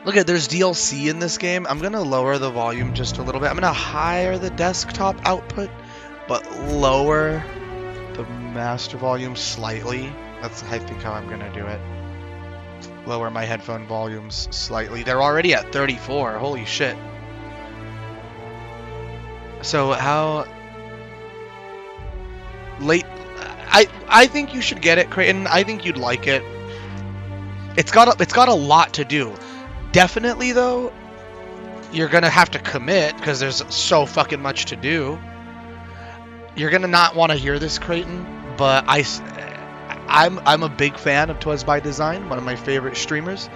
Look at, there's DLC in this game. I'm gonna lower the volume just a little bit. I'm gonna higher the desktop output, but lower the master volume slightly. That's, I think, how I'm gonna do it. Lower my headphone volumes slightly. They're already at 34. Holy shit. So how late? I think you should get it, Creighton. I think you'd like it. It's got a lot to do. Definitely though, you're gonna have to commit because there's so fucking much to do. You're gonna not want to hear this, Creighton, but I'm a big fan of Twas by Design, one of my favorite streamers.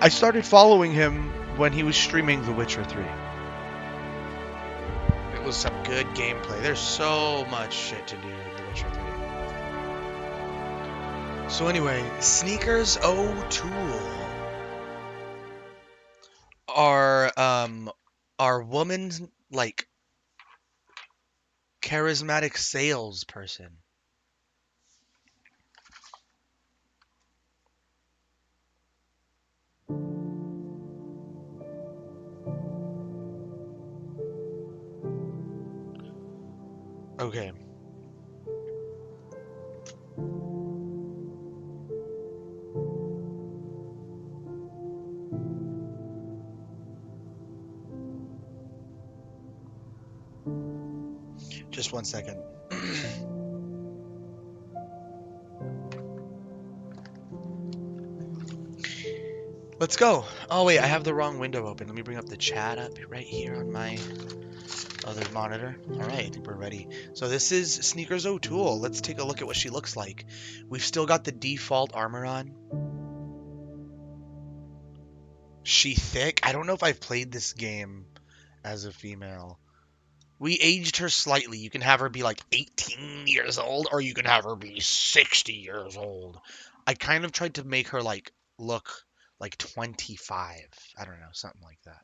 I started following him when he was streaming The Witcher 3. It was some good gameplay. There's so much shit to do in The Witcher 3. So anyway, Sneakers O'Toole our woman's like charismatic salesperson. Okay. Just one second. Let's go. Oh wait, I have the wrong window open. Let me bring up the chat up right here on my other monitor. Alright, I think we're ready. So this is Sneakers O'Toole. Let's take a look at what she looks like. We've still got the default armor on. She thick? I don't know if I've played this game as a female. We aged her slightly. You can have her be like 18 years old, or you can have her be 60 years old. I kind of tried to make her like look like 25. I don't know, something like that.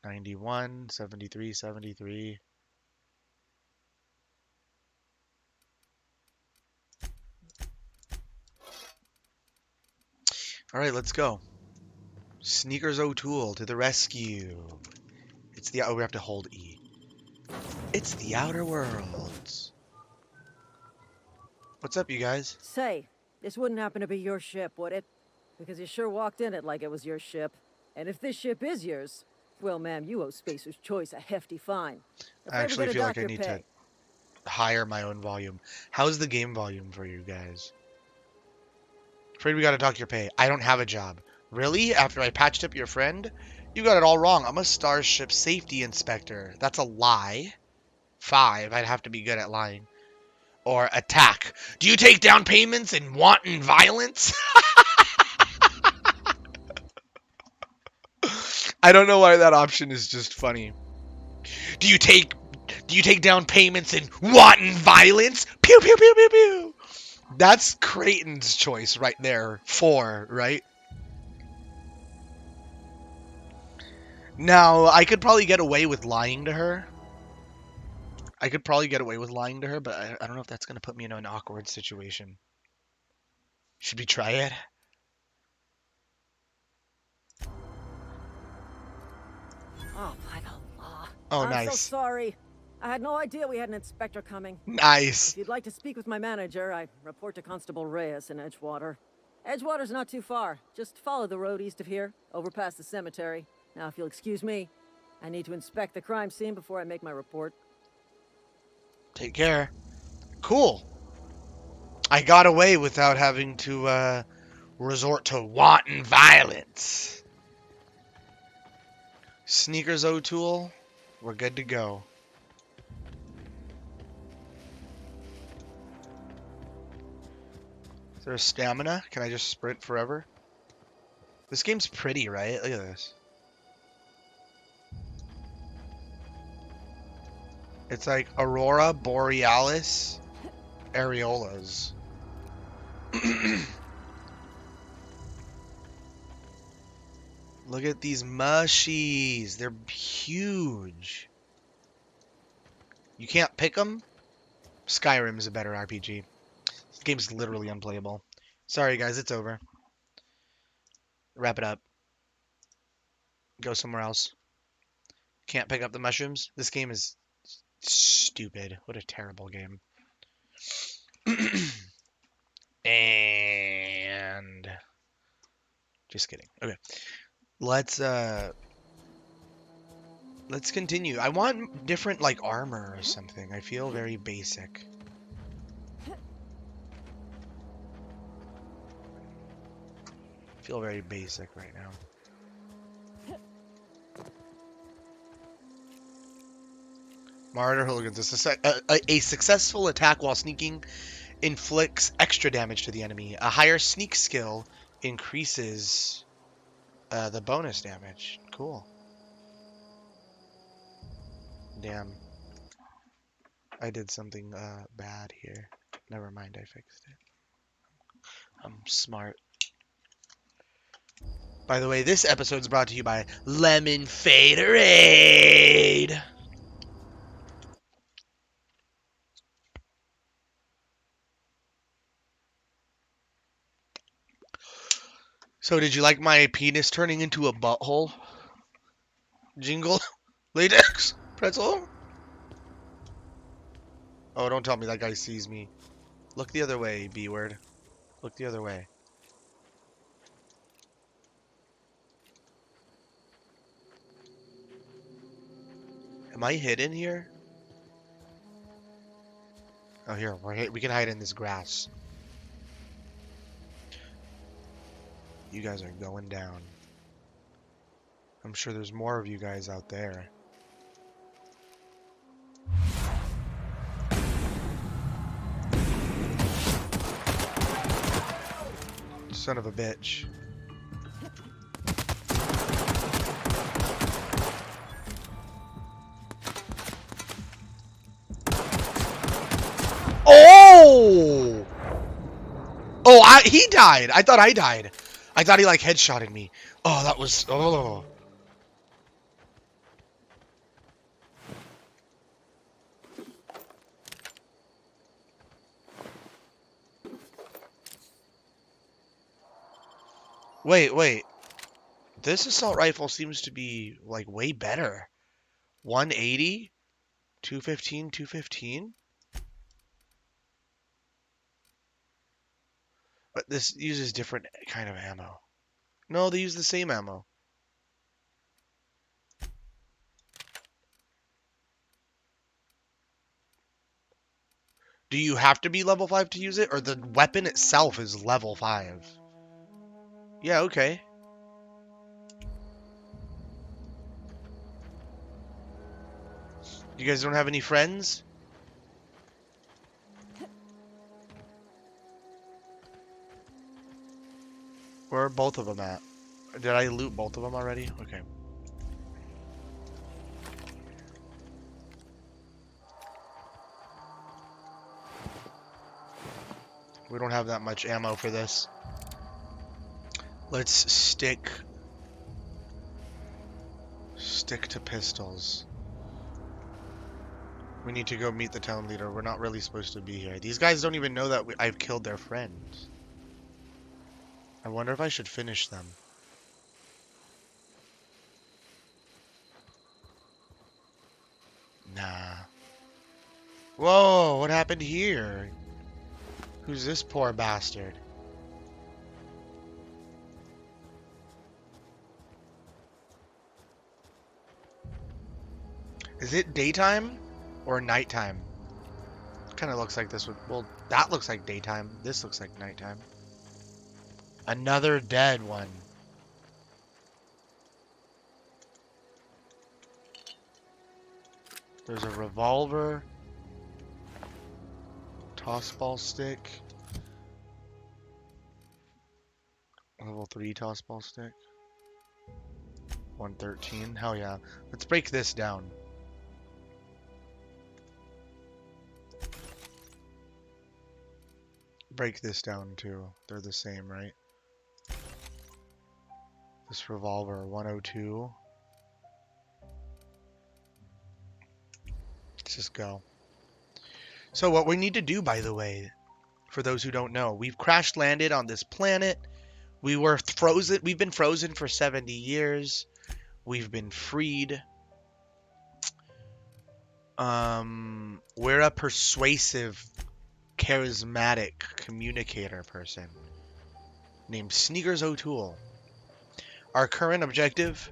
91, 73, 73. All right, let's go. Sneakers O'Toole to the rescue. It's the, oh, we have to hold E. It's the Outer Worlds. What's up, you guys? Say, this wouldn't happen to be your ship, would it? Because you sure walked in it like it was your ship. And if this ship is yours, well, ma'am, you owe Spacer's Choice a hefty fine. I Afraid we actually gotta feel dock like I your need to pay. higher my own volume. How's the game volume for you guys? Afraid we gotta dock your pay. I don't have a job. Really? After I patched up your friend? You got it all wrong. I'm a Starship Safety Inspector. That's a lie. 5. I'd have to be good at lying. Or attack. Do you take down payments in wanton violence? I don't know why that option is just funny. Do you take down payments in wanton violence? Pew pew pew pew pew. That's Creighton's choice right there. 4, right? Now, I could probably get away with lying to her. I could probably get away with lying to her, but I don't know if that's going to put me in an awkward situation. Should we try it? Oh, by the law. Oh, I'm so nice. sorry. I had no idea we had an inspector coming. Nice. If you'd like to speak with my manager, I report to Constable Reyes in Edgewater. Edgewater's not too far. Just follow the road east of here, over past the cemetery. Now, if you'll excuse me, I need to inspect the crime scene before I make my report. Take care. Cool. I got away without having to resort to wanton violence. Sneakers O'Toole, we're good to go. Is there a stamina? Can I just sprint forever? This game's pretty, right? Look at this. It's like Aurora Borealis areolas. Look at these mushies. They're huge. You can't pick them? Skyrim is a better RPG. This game's literally unplayable. Sorry, guys, it's over. Wrap it up. Go somewhere else. Can't pick up the mushrooms. This game is stupid. What a terrible game. And just kidding. Okay. Let's continue. I want different like armor or something. I feel very basic. I feel very basic right now. Martyr Hooligans. A successful attack while sneaking inflicts extra damage to the enemy. A higher sneak skill increases the bonus damage. Cool. Damn. I did something bad here. Never mind, I fixed it. I'm smart. By the way, this episode is brought to you by Lemon Faderade. So did you like my penis turning into a butthole? Jingle? Latex? Pretzel? Oh, don't tell me that guy sees me. Look the other way, B-word. Look the other way. Am I hidden here? Oh, here. We can hide in this grass. You guys are going down. I'm sure there's more of you guys out there. Son of a bitch. Oh! Oh, he died. I thought I died. I thought he like headshotted me. Oh, that was... Oh. Wait. This assault rifle seems to be like way better. 180? 215, 215? But this uses different kind of ammo. No, they use the same ammo. Do you have to be level 5 to use it? Or the weapon itself is level 5? Yeah, okay. You guys don't have any friends? Where are both of them at? Did I loot both of them already? Okay. We don't have that much ammo for this. Let's stick to pistols. We need to go meet the town leader. We're not really supposed to be here. These guys don't even know that I've killed their friends. I wonder if I should finish them. Nah. Whoa, what happened here? Who's this poor bastard? Is it daytime or nighttime? Kind of looks like this would... Well, that looks like daytime. This looks like nighttime. Another dead one. There's a revolver. Tossball stick. Level 3 tossball stick. 113. Hell yeah. Let's break this down. Break this down too. They're the same, right? This revolver, 102. Let's just go. So what we need to do, by the way, For those who don't know, we've crash landed on this planet. We were frozen. We've been frozen for 70 years. We've been freed. We're a persuasive, charismatic communicator person named Sneakers O'Toole. Our current objective: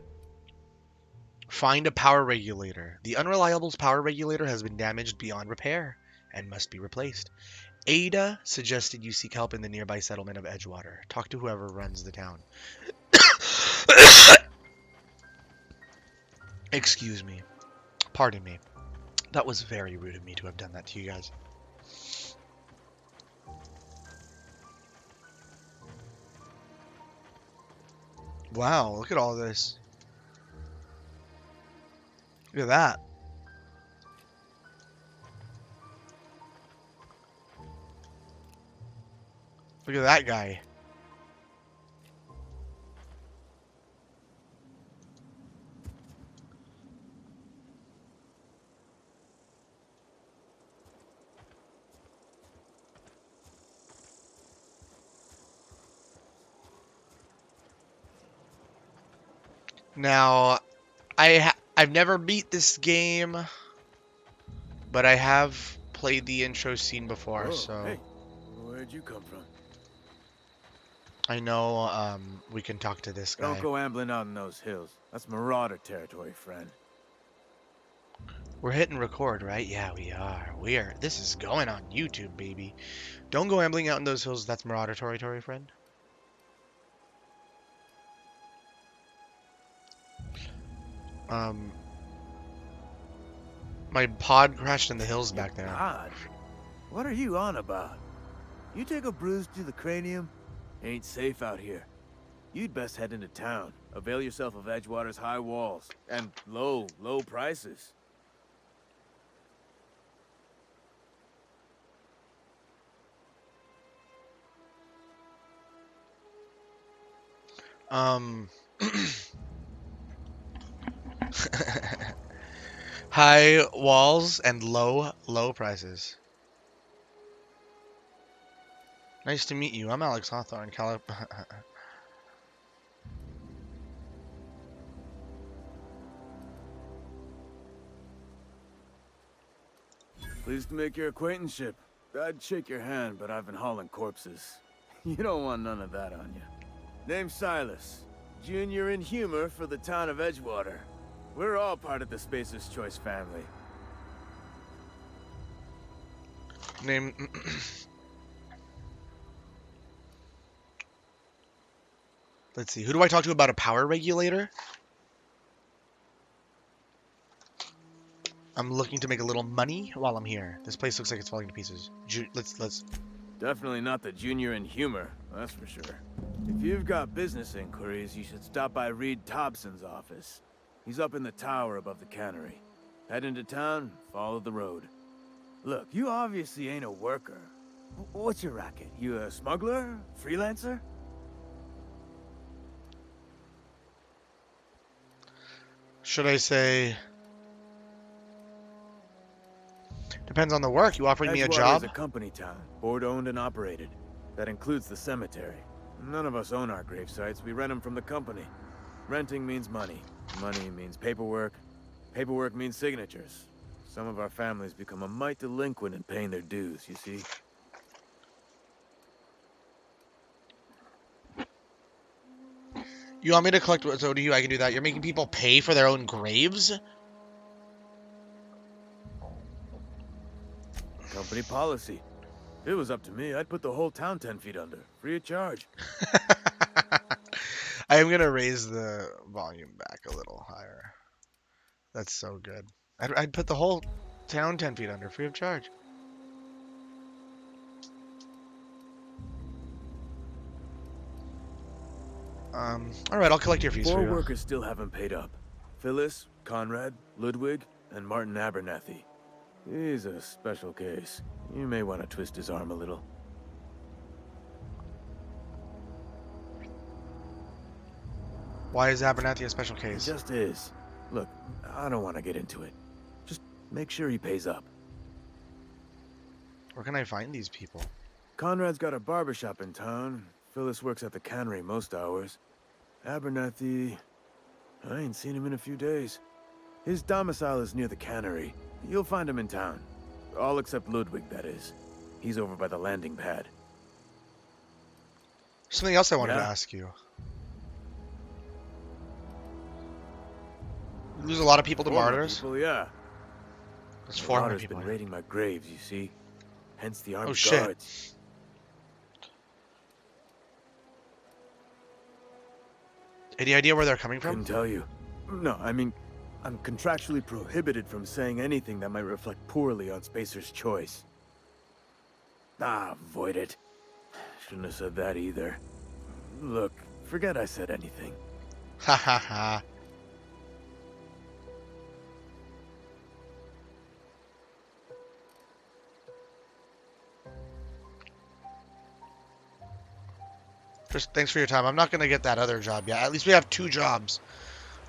find a power regulator. The unreliable power regulator has been damaged beyond repair and must be replaced. Ada suggested you seek help in the nearby settlement of Edgewater. Talk to whoever runs the town. Excuse me. Pardon me. That was very rude of me to have done that to you guys. Wow, look at all this. Look at that. Look at that guy. Now, I've never beat this game, but I have played the intro scene before, Whoa, so hey, where'd you come from? I know we can talk to this guy. Don't go ambling out in those hills. That's marauder territory, friend. We're hitting record, right? Yeah, we are. This is going on YouTube, baby. Don't go ambling out in those hills. That's marauder territory, friend. My pod crashed in the hills back there. God, what are you on about? You take a bruise to the cranium? Ain't safe out here. You'd best head into town. Avail yourself of Edgewater's high walls. And low prices. High walls and low prices. Nice to meet you. I'm Alex Hawthorne, Pleased to make your acquaintanceship. I'd shake your hand, but I've been hauling corpses. You don't want none of that on you. Name's Silas. Junior in humor for the town of Edgewater. We're all part of the Spacer's Choice family. Name. Let's see. Who do I talk to about a power regulator? I'm looking to make a little money while I'm here. This place looks like it's falling to pieces. Let's. Definitely not the junior in humor, that's for sure. If you've got business inquiries, you should stop by Reed Thompson's office. He's up in the tower above the cannery. Head into town, follow the road. Look, you obviously ain't a worker. What's your racket? You a smuggler? Freelancer? Should I say? Depends on the work. You offered me a job? Edgewater is a company town, board-owned and operated. That includes the cemetery. None of us own our grave sites. We rent them from the company. Renting means money. Money means paperwork. Paperwork means signatures. Some of our families become a mite delinquent in paying their dues, you see. You want me to collect what's owed to you? I can do that. You're making people pay for their own graves? Company policy. If it was up to me, I'd put the whole town 10 feet under, free of charge. I am going to raise the volume back a little higher. That's so good. I'd put the whole town 10 feet under, free of charge. Alright, I'll collect your fees for Four you. workers still haven't paid up. Phyllis, Conrad, Ludwig, and Martin Abernathy. He's a special case. You may want to twist his arm a little. Why is Abernathy a special It case? just is. Look, I don't want to get into it. Just make sure he pays up. Where can I find these people? Conrad's got a barbershop in town. Phyllis works at the cannery most hours. Abernathy... I ain't seen him in a few days. His domicile is near the cannery. You'll find him in town. All except Ludwig, that is. He's over by the landing pad. Something else I wanted to Yeah? ask you. You lose a lot of people to Former martyrs? people, yeah. There's The 400 martyrs people been here. raiding my graves, you see. Hence the armed shit. guards. Any idea where they're coming from? Couldn't tell you. No, I mean, I'm contractually prohibited from saying anything that might reflect poorly on Spacer's choice. Ah, avoid it. Shouldn't have said that either. Look, forget I said anything. Ha ha ha. Just thanks for your time. I'm not going to get that other job yet. At least we have 2 jobs.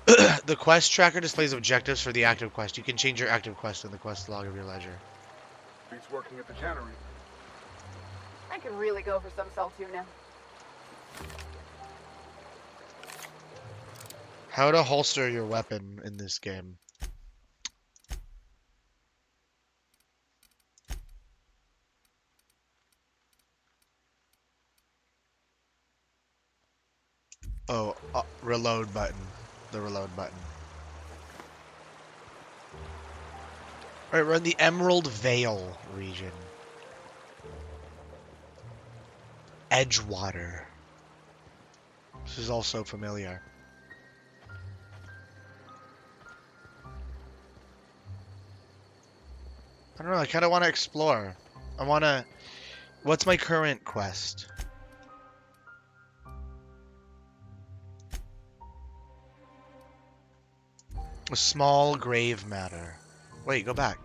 The quest tracker displays objectives for the active quest. You can change your active quest in the quest log of your ledger. Beats working at the cannery. I could really go for some salt tuna. How to holster your weapon in this game. Oh, reload button. The reload button. Alright, we're in the Emerald Vale region. Edgewater. This is all so familiar. I don't know, I kind of want to explore. I want to... What's my current quest? A small grave matter. Wait, go back.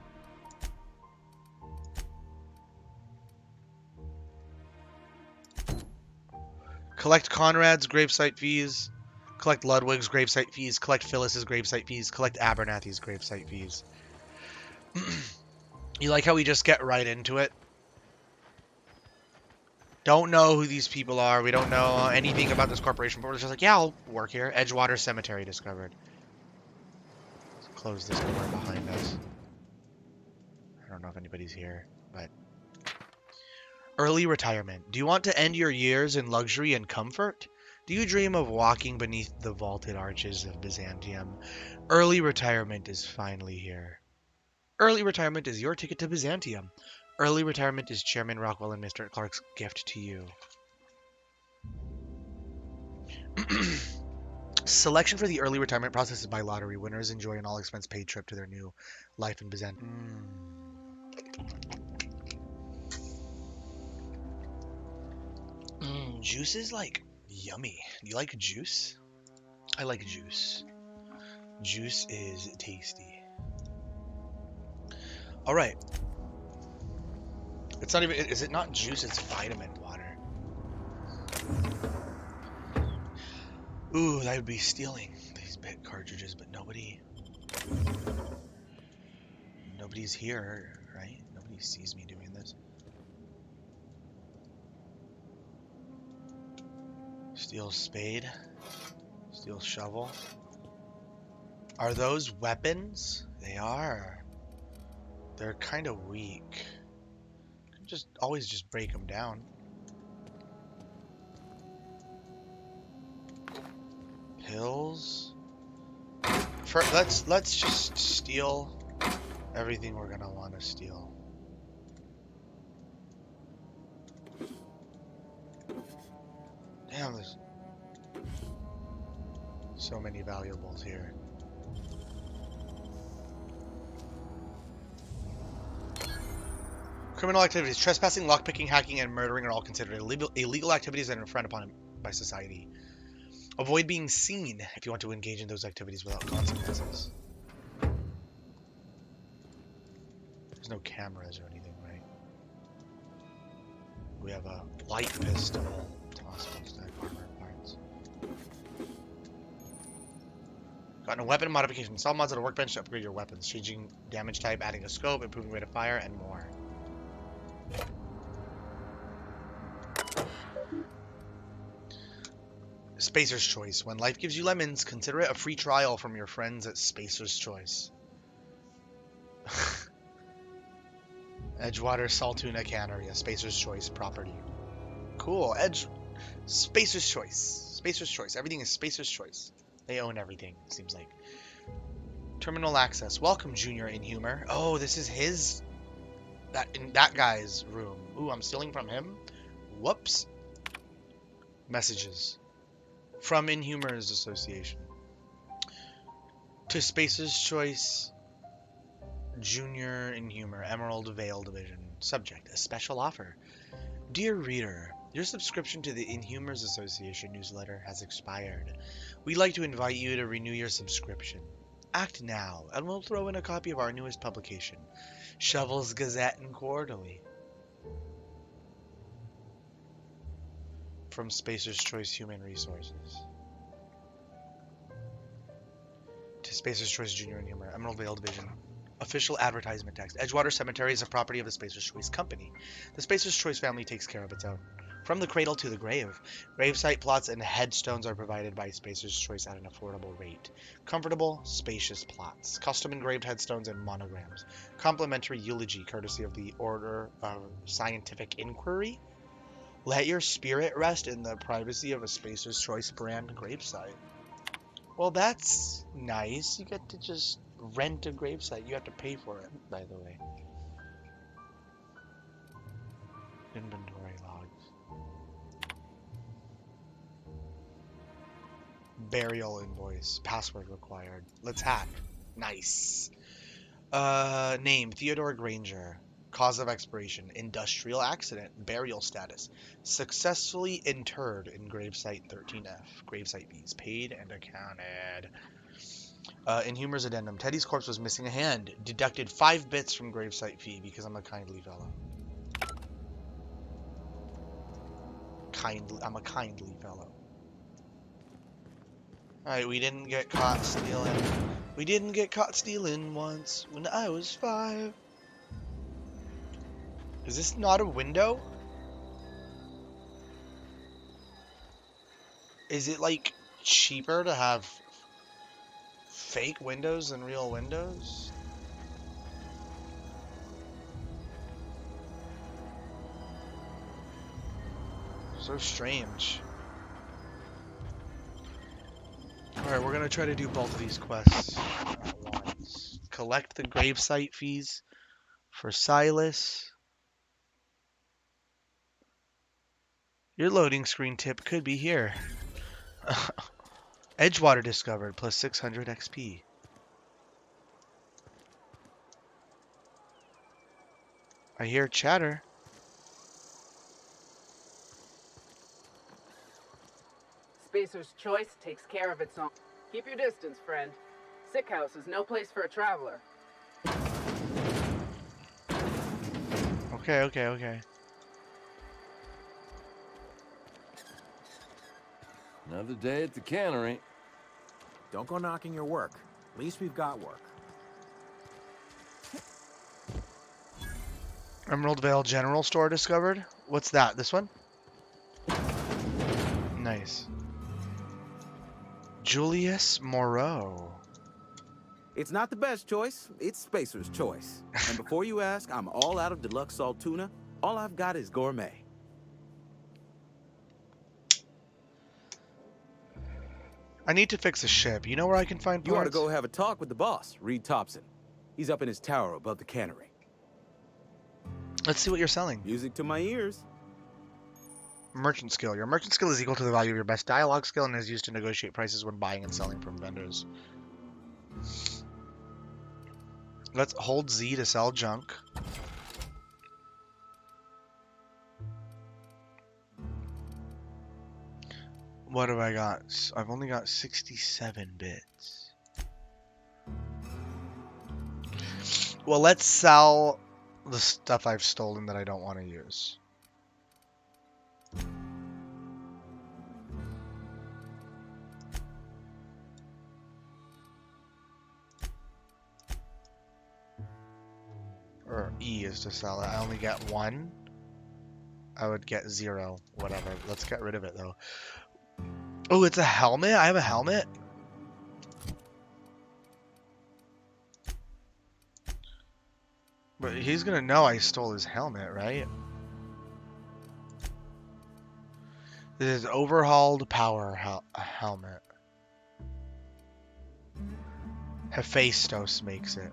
Collect Conrad's gravesite fees. Collect Ludwig's gravesite fees. Collect Phyllis's gravesite fees. Collect Abernathy's gravesite fees. You like how we just get right into it? Don't know who these people are. We don't know anything about this corporation, but we're just like, yeah, I'll work here. Edgewater Cemetery discovered. Let's close this door behind us. I don't know if anybody's here, but... Early retirement. Do you want to end your years in luxury and comfort? Do you dream of walking beneath the vaulted arches of Byzantium? Early retirement is finally here. Early retirement is your ticket to Byzantium. Early retirement is Chairman Rockwell and Mr. Clark's gift to you. Selection for the early retirement process is by lottery. Winners enjoy an all-expense paid trip to their new life in Byzantium. Juice is like yummy. Do you like juice? I like juice. Juice is tasty. All right. It's not even, is it not juice? It's vitamin water. Ooh, that would be stealing these bit cartridges, but nobody's here, right? Nobody sees me doing this. Steel spade. Steel shovel. Are those weapons? They are. They're kind of weak. Just always just break them down. Pills. Let's just steal everything we're gonna want to steal. Damn, there's so many valuables here. Criminal activities. Trespassing, lockpicking, hacking, and murdering are all considered illegal activities that are frowned upon by society. Avoid being seen if you want to engage in those activities without consequences. There's no cameras or anything, right? We have a light pistol. Possible stack armor parts. Gotten a weapon modification. Install mods at a workbench to upgrade your weapons. Changing damage type, adding a scope, improving rate of fire, and more. Spacer's Choice. When life gives you lemons, consider it a free trial from your friends at Spacer's Choice. Edgewater Saltuna Cannery, a Spacer's Choice property. Cool. Spacer's Choice. Spacer's Choice. Everything is Spacer's Choice. They own everything, seems like. Terminal access. Welcome, Junior Inhumer. Oh, this is his... that guy's room. Ooh, I'm stealing from him? Whoops. Messages. From Inhumers Association. To Spacer's Choice... Junior Inhumer, Emerald Vale Division. Subject, a special offer. Dear reader, your subscription to the Inhumers Association newsletter has expired. We'd like to invite you to renew your subscription. Act now, and we'll throw in a copy of our newest publication, Shovel's Gazette and Quarterly. From Spacer's Choice Human Resources. To Spacer's Choice Junior Inhumer, Emerald Vale Division. Official advertisement text. Edgewater Cemetery is a property of the Spacer's Choice Company. The Spacer's Choice family takes care of its own. From the cradle to the grave, gravesite plots and headstones are provided by Spacer's Choice at an affordable rate. Comfortable, spacious plots. Custom engraved headstones and monograms. Complimentary eulogy courtesy of the Order of Scientific Inquiry. Let your spirit rest in the privacy of a Spacer's Choice brand gravesite. Well, that's nice. You get to just rent a gravesite. You have to pay for it, by the way. Inventory logs. Burial invoice. Password required. Let's hack. Nice. Name, Theodore Granger. Cause of expiration, industrial accident. Burial status, successfully interred in gravesite 13F. Gravesite fees paid and accounted. Inhumer's addendum. Teddy's corpse was missing a hand. Deducted 5 bits from gravesite fee because I'm a kindly fellow. I'm a kindly fellow. Alright, we didn't get caught stealing. We didn't get caught stealing once when I was 5. Is this not a window? Is it like cheaper to have fake windows than real windows? So strange. Alright, we're gonna try to do both of these quests at once. Collect the gravesite fees for Silas. Your loading screen tip could be here. Edgewater discovered, plus 600 XP. I hear chatter. Spacer's Choice takes care of its own. Keep your distance, friend. Sick house is no place for a traveler. Okay. Another day at the cannery. Don't go knocking your work. At least we've got work. Emerald Vale General Store discovered. What's that? This one? Nice. Julius Moreau. It's not the best choice. It's Spacer's Choice. And before you ask, I'm all out of deluxe salt tuna. All I've got is gourmet. I need to fix a ship. You know where I can find parts? You ought to go have a talk with the boss, Reed Thompson. He's up in his tower above the cannery. Let's see what you're selling. Music to my ears. Merchant skill. Your merchant skill is equal to the value of your best dialogue skill and is used to negotiate prices when buying and selling from vendors. Let's hold Z to sell junk. What have I got? I've only got 67 bits. Well, let's sell the stuff I've stolen that I don't want to use. Or E is to sell it. I only get one. I would get 0. Whatever. Let's get rid of it though. Oh, it's a helmet? I have a helmet? But he's gonna know I stole his helmet, right? This is overhauled power helmet. Hephaestus makes it.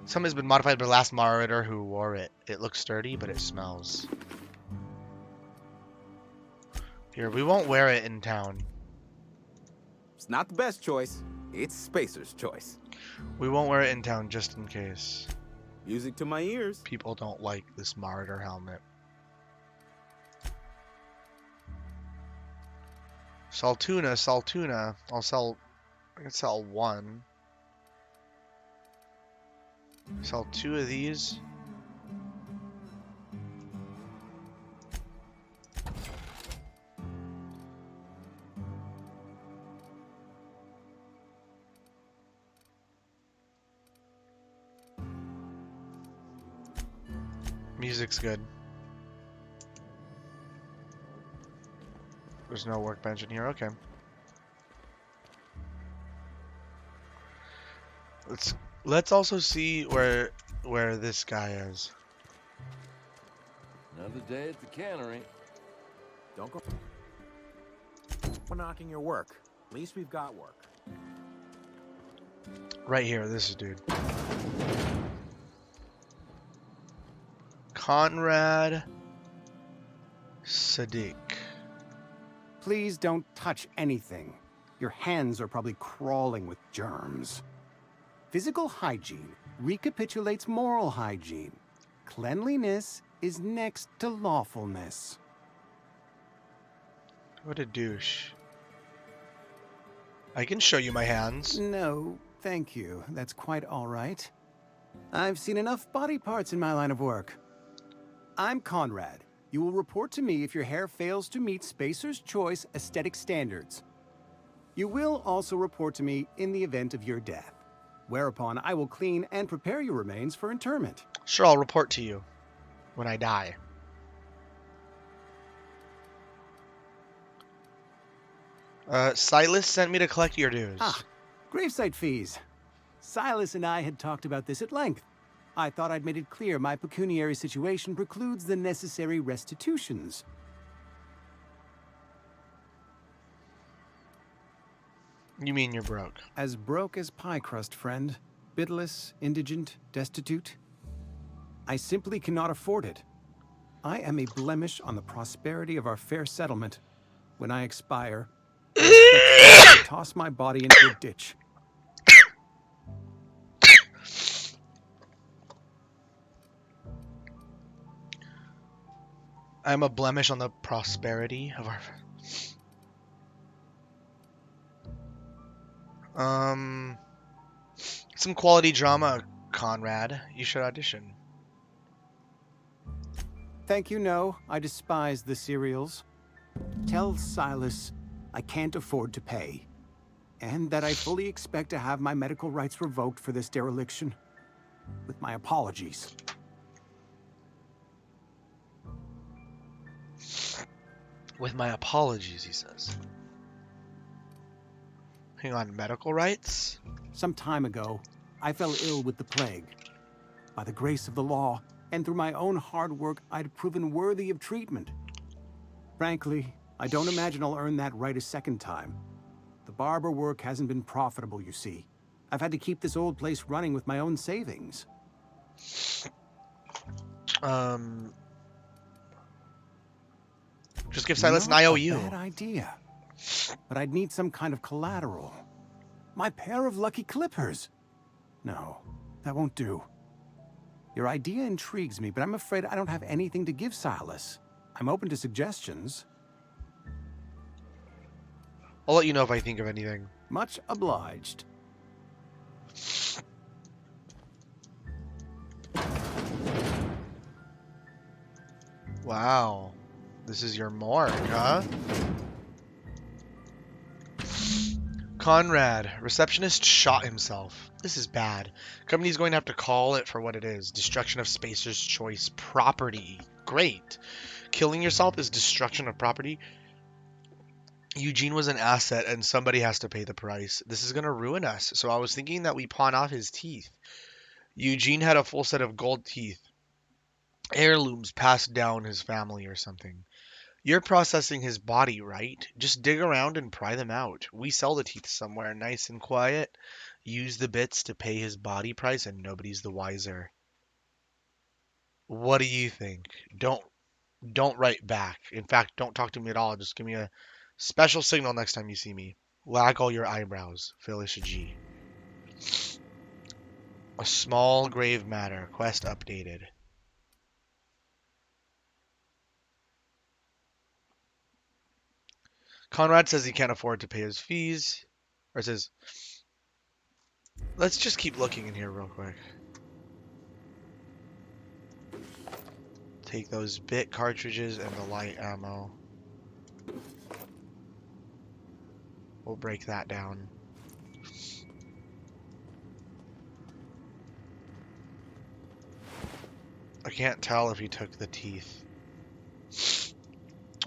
Some has been modified by the last marauder who wore it. It looks sturdy, but it smells. Here, we won't wear it in town. It's not the best choice. It's Spacer's choice. We won't wear it in town just in case. Music to my ears. People don't like this marauder helmet. Saltuna. I can sell 1. Sell 2 of these. Music's good. There's no workbench in here. Okay. Let's also see where this guy is. Another day at the cannery. Don't go. We're knocking your work. At least we've got work. Right here, this is dude. Conrad Sadiq. Please don't touch anything. Your hands are probably crawling with germs. Physical hygiene recapitulates moral hygiene. Cleanliness is next to lawfulness. What a douche. I can show you my hands. No, thank you. That's quite all right. I've seen enough body parts in my line of work. I'm Conrad. You will report to me if your hair fails to meet Spacer's Choice aesthetic standards. You will also report to me in the event of your death, whereupon I will clean and prepare your remains for interment. Sure, I'll report to you when I die. Silas sent me to collect your dues. Ah, gravesite fees. Silas and I had talked about this at length. I thought I'd made it clear my pecuniary situation precludes the necessary restitutions. You mean you're broke? As broke as pie crust, friend. Bidless, indigent, destitute. I simply cannot afford it. I am a blemish on the prosperity of our fair settlement. When I expire, I expect to toss my body into a ditch. I'm a blemish on the prosperity of our... Some quality drama, Conrad. You should audition. Thank you, no. I despise the serials. Tell Silas I can't afford to pay. And that I fully expect to have my medical rights revoked for this dereliction. With my apologies. With my apologies, he says. Hang on, medical rights? Some time ago, I fell ill with the plague. By the grace of the law, and through my own hard work, I'd proven worthy of treatment. Frankly, I don't imagine I'll earn that right a second time. The barber work hasn't been profitable, you see. I've had to keep this old place running with my own savings. Just give Silas an IOU. Bad idea. But I'd need some kind of collateral. My pair of lucky clippers. No, that won't do. Your idea intrigues me, but I'm afraid I don't have anything to give Silas. I'm open to suggestions. I'll let you know if I think of anything. Much obliged. Wow. This is your morgue, huh? Conrad, receptionist shot himself. This is bad. Company's going to have to call it for what it is. Destruction of Spacer's Choice property. Great. Killing yourself is destruction of property. Eugene was an asset and somebody has to pay the price. This is going to ruin us. So I was thinking that we pawn off his teeth. Eugene had a full set of gold teeth. Heirlooms passed down his family or something. You're processing his body, right? Just dig around and pry them out. We sell the teeth somewhere nice and quiet. Use the bits to pay his body price and nobody's the wiser. What do you think? Don't write back. In fact, don't talk to me at all. Just give me a special signal next time you see me. Wag all your eyebrows. Phyllis G. A small grave matter. Quest updated. Conrad says he can't afford to pay his fees. Or says, let's just keep looking in here real quick. Take those bit cartridges and the light ammo. We'll break that down. I can't tell if he took the teeth.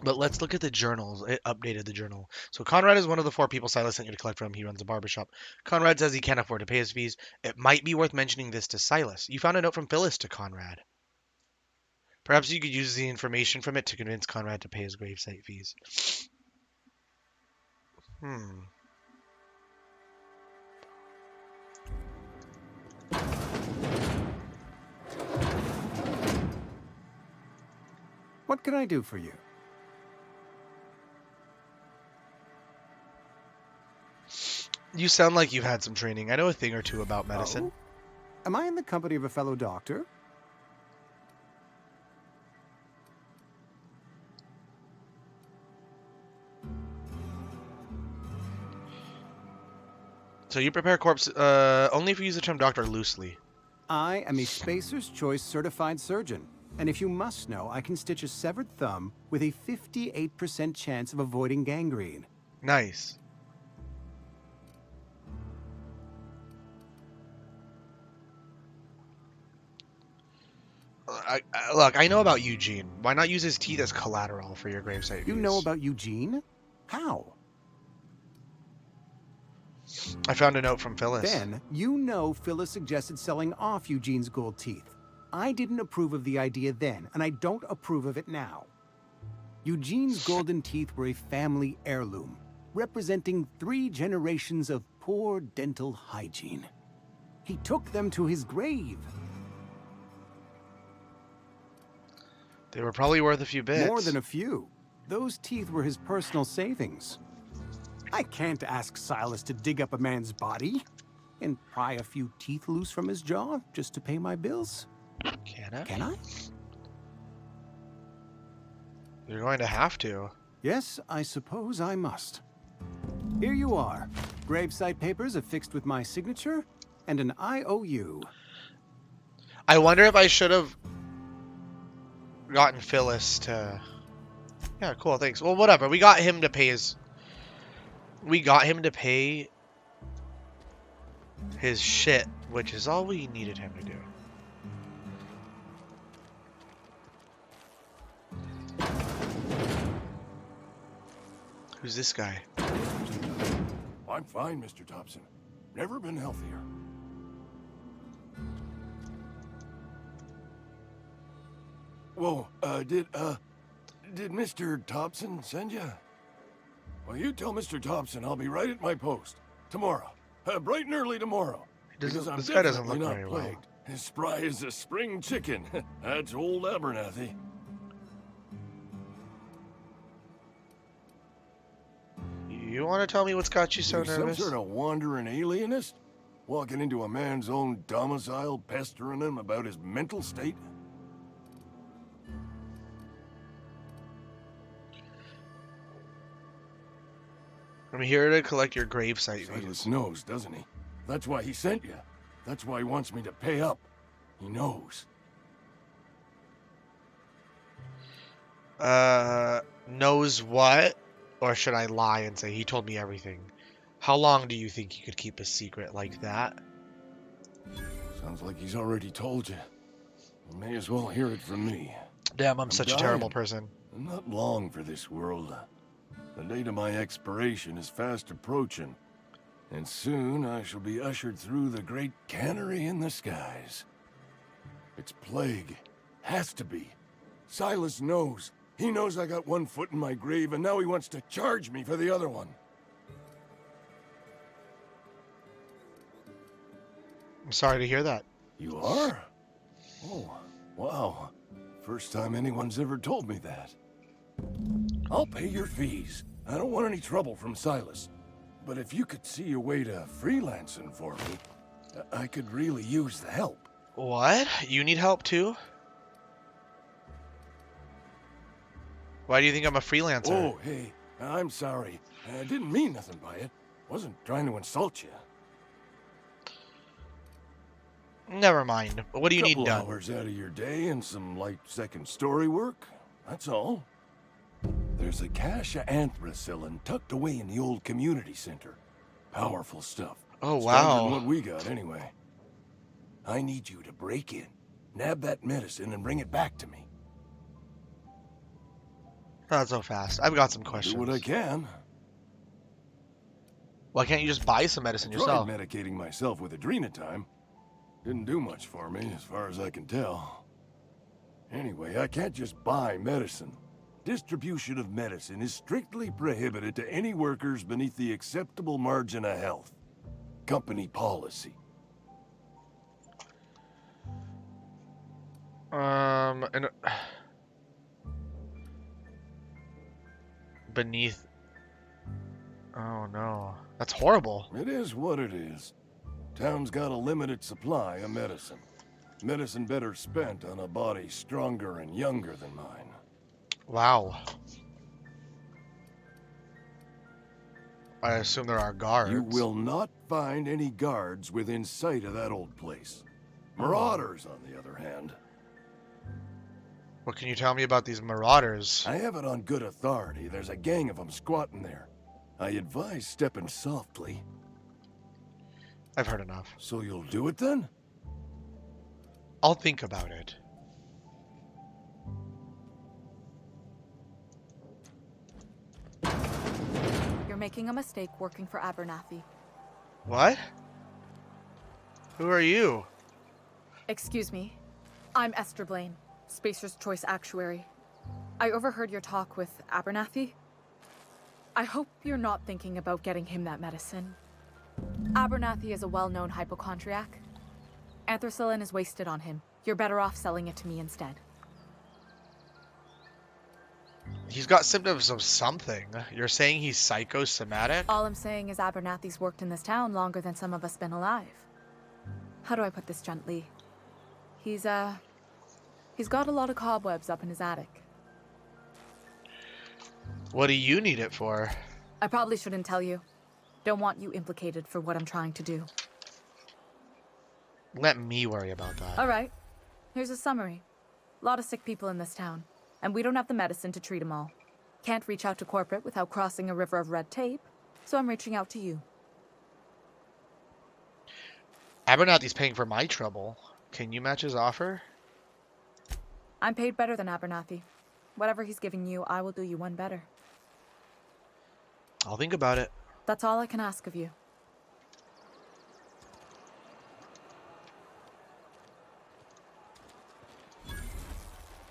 But let's look at the journals. It updated the journal. So Conrad is one of the 4 people Silas sent you to collect from. He runs a barbershop. Conrad says he can't afford to pay his fees. It might be worth mentioning this to Silas. You found a note from Phyllis to Conrad. Perhaps you could use the information from it to convince Conrad to pay his gravesite fees. What can I do for you? You sound like you've had some training. I know a thing or two about medicine. Oh? Am I in the company of a fellow doctor? So you prepare corpse only if you use the term doctor loosely. I am a Spacer's Choice certified surgeon. And if you must know, I can stitch a severed thumb with a 58% chance of avoiding gangrene. Nice. Look, I know about Eugene. Why not use his teeth as collateral for your gravesite? You know about Eugene? How? I found a note from Phyllis. Then, you know Phyllis suggested selling off Eugene's gold teeth. I didn't approve of the idea then, and I don't approve of it now. Eugene's golden teeth were a family heirloom, representing 3 generations of poor dental hygiene. He took them to his grave. They were probably worth a few bits. More than a few. Those teeth were his personal savings. I can't ask Silas to dig up a man's body and pry a few teeth loose from his jaw just to pay my bills. Can I? Can I? You're going to have to. Yes, I suppose I must. Here you are. Gravesite papers affixed with my signature and an IOU. I wonder if I should have gotten Phyllis to... Yeah, cool, thanks. Well, whatever. We got him to pay his... We got him to pay his shit, which is all we needed him to do. Who's this guy? I'm fine, Mr. Thompson. Never been healthier. Whoa, did Mr. Thompson send you? Well, you tell Mr. Thompson I'll be right at my post. Tomorrow. Bright and early tomorrow. Because I'm This guy doesn't look definitely very not well. plagued. As spry as a spring chicken. That's old Abernathy. You want to tell me what's got you so You nervous? some sort of wandering alienist? Walking into a man's own domicile, pestering him about his mental state? I'm here to collect your gravesite Silas fees. knows, doesn't he? That's why he sent you. That's why he wants me to pay up. He knows. Knows what? Or should I lie and say he told me everything? How long do you think he could keep a secret like that? Sounds like he's already told you. You may as well hear it from me. Damn, I'm such a terrible dying. person. I'm not long for this world. The date of my expiration is fast approaching, and soon I shall be ushered through the great cannery in the skies. It's plague. Has to be. Silas knows. He knows I got one foot in my grave, and now he wants to charge me for the other one. I'm sorry to hear that. You are? Oh, wow. First time anyone's ever told me that. I'll pay your fees. I don't want any trouble from Silas. But if you could see a way to freelancing for me, I could really use the help. What? You need help too? Why do you think I'm a freelancer? Oh, hey, I'm sorry. I didn't mean nothing by it. Wasn't trying to insult you. Never mind. What do you need Couple done? hours out of your day and some light second story work. That's all. There's a cache of anthracillin tucked away in the old community center. Powerful stuff. Oh, Stronger wow. than what we got, anyway. I need you to break in, nab that medicine, and bring it back to me. Not so fast. I've got some questions. Do what I can. Why can't you just buy some medicine Tried yourself? medicating myself with adrenatime. Didn't do much for me, as far as I can tell. Anyway, I can't just buy medicine. Distribution of medicine is strictly prohibited to any workers beneath the acceptable margin of health. Company policy. And beneath. Oh no, that's horrible. It is what it is. Town's got a limited supply of medicine. Medicine better spent on a body stronger and younger than mine. Wow. I assume there are guards. You will not find any guards within sight of that old place. Marauders, on the other hand. What can you tell me about these marauders? I have it on good authority. There's a gang of them squatting there. I advise stepping softly. I've heard enough. So you'll do it then? I'll think about it. You're making a mistake working for Abernathy. What? Who are you? Excuse me. I'm Esther Blaine, Spacer's Choice Actuary. I overheard your talk with Abernathy. I hope you're not thinking about getting him that medicine. Abernathy is a well-known hypochondriac. Anthracillin is wasted on him. You're better off selling it to me instead. He's got symptoms of something. You're saying he's psychosomatic? All I'm saying is Abernathy's worked in this town longer than some of us been alive. How do I put this gently? He's got a lot of cobwebs up in his attic. What do you need it for? I probably shouldn't tell you. Don't want you implicated for what I'm trying to do. Let me worry about that. All right. Here's a summary. A lot of sick people in this town, and we don't have the medicine to treat them all. Can't reach out to corporate without crossing a river of red tape, so I'm reaching out to you. Abernathy's paying for my trouble. Can you match his offer? I'm paid better than Abernathy. Whatever he's giving you, I will do you one better. I'll think about it. That's all I can ask of you.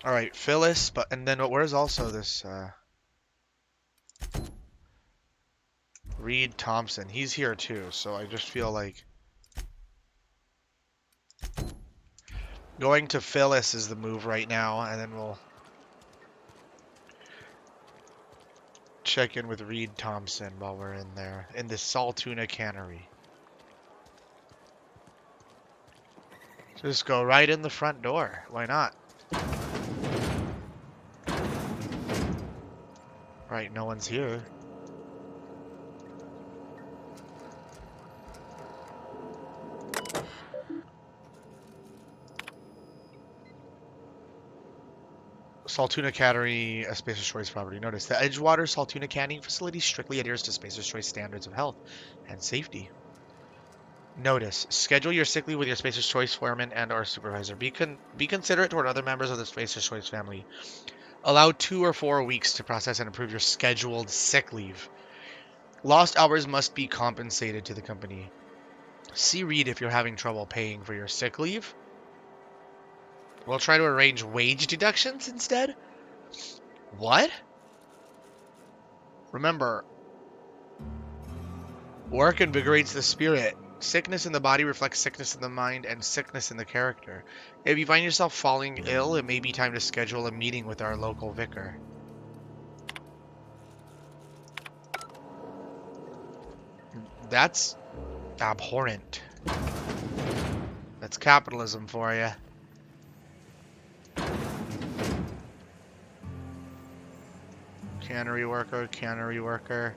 All right, Phyllis, and then where's also this Reed Thompson? He's here too, so I just feel like going to Phyllis is the move right now, and then we'll check in with Reed Thompson while we're in there in the Saltuna Cannery. Just go right in the front door. Why not? Right, no one's here. Saltuna Cannery, a Spacer's Choice property. Notice the Edgewater Saltuna Canning Facility strictly adheres to Spacer's Choice standards of health and safety. Notice: schedule your sick leave with your Spacer's Choice foreman and/or supervisor. Be considerate toward other members of the Spacer's Choice family. Allow 2 or 4 weeks to process and approve your scheduled sick leave. Lost hours must be compensated to the company. See Reed if you're having trouble paying for your sick leave. We'll try to arrange wage deductions instead. What? Remember, work invigorates the spirit. Sickness in the body reflects sickness in the mind and sickness in the character. If you find yourself falling ill, it may be time to schedule a meeting with our local vicar. That's abhorrent. That's capitalism for you. Cannery worker, cannery worker.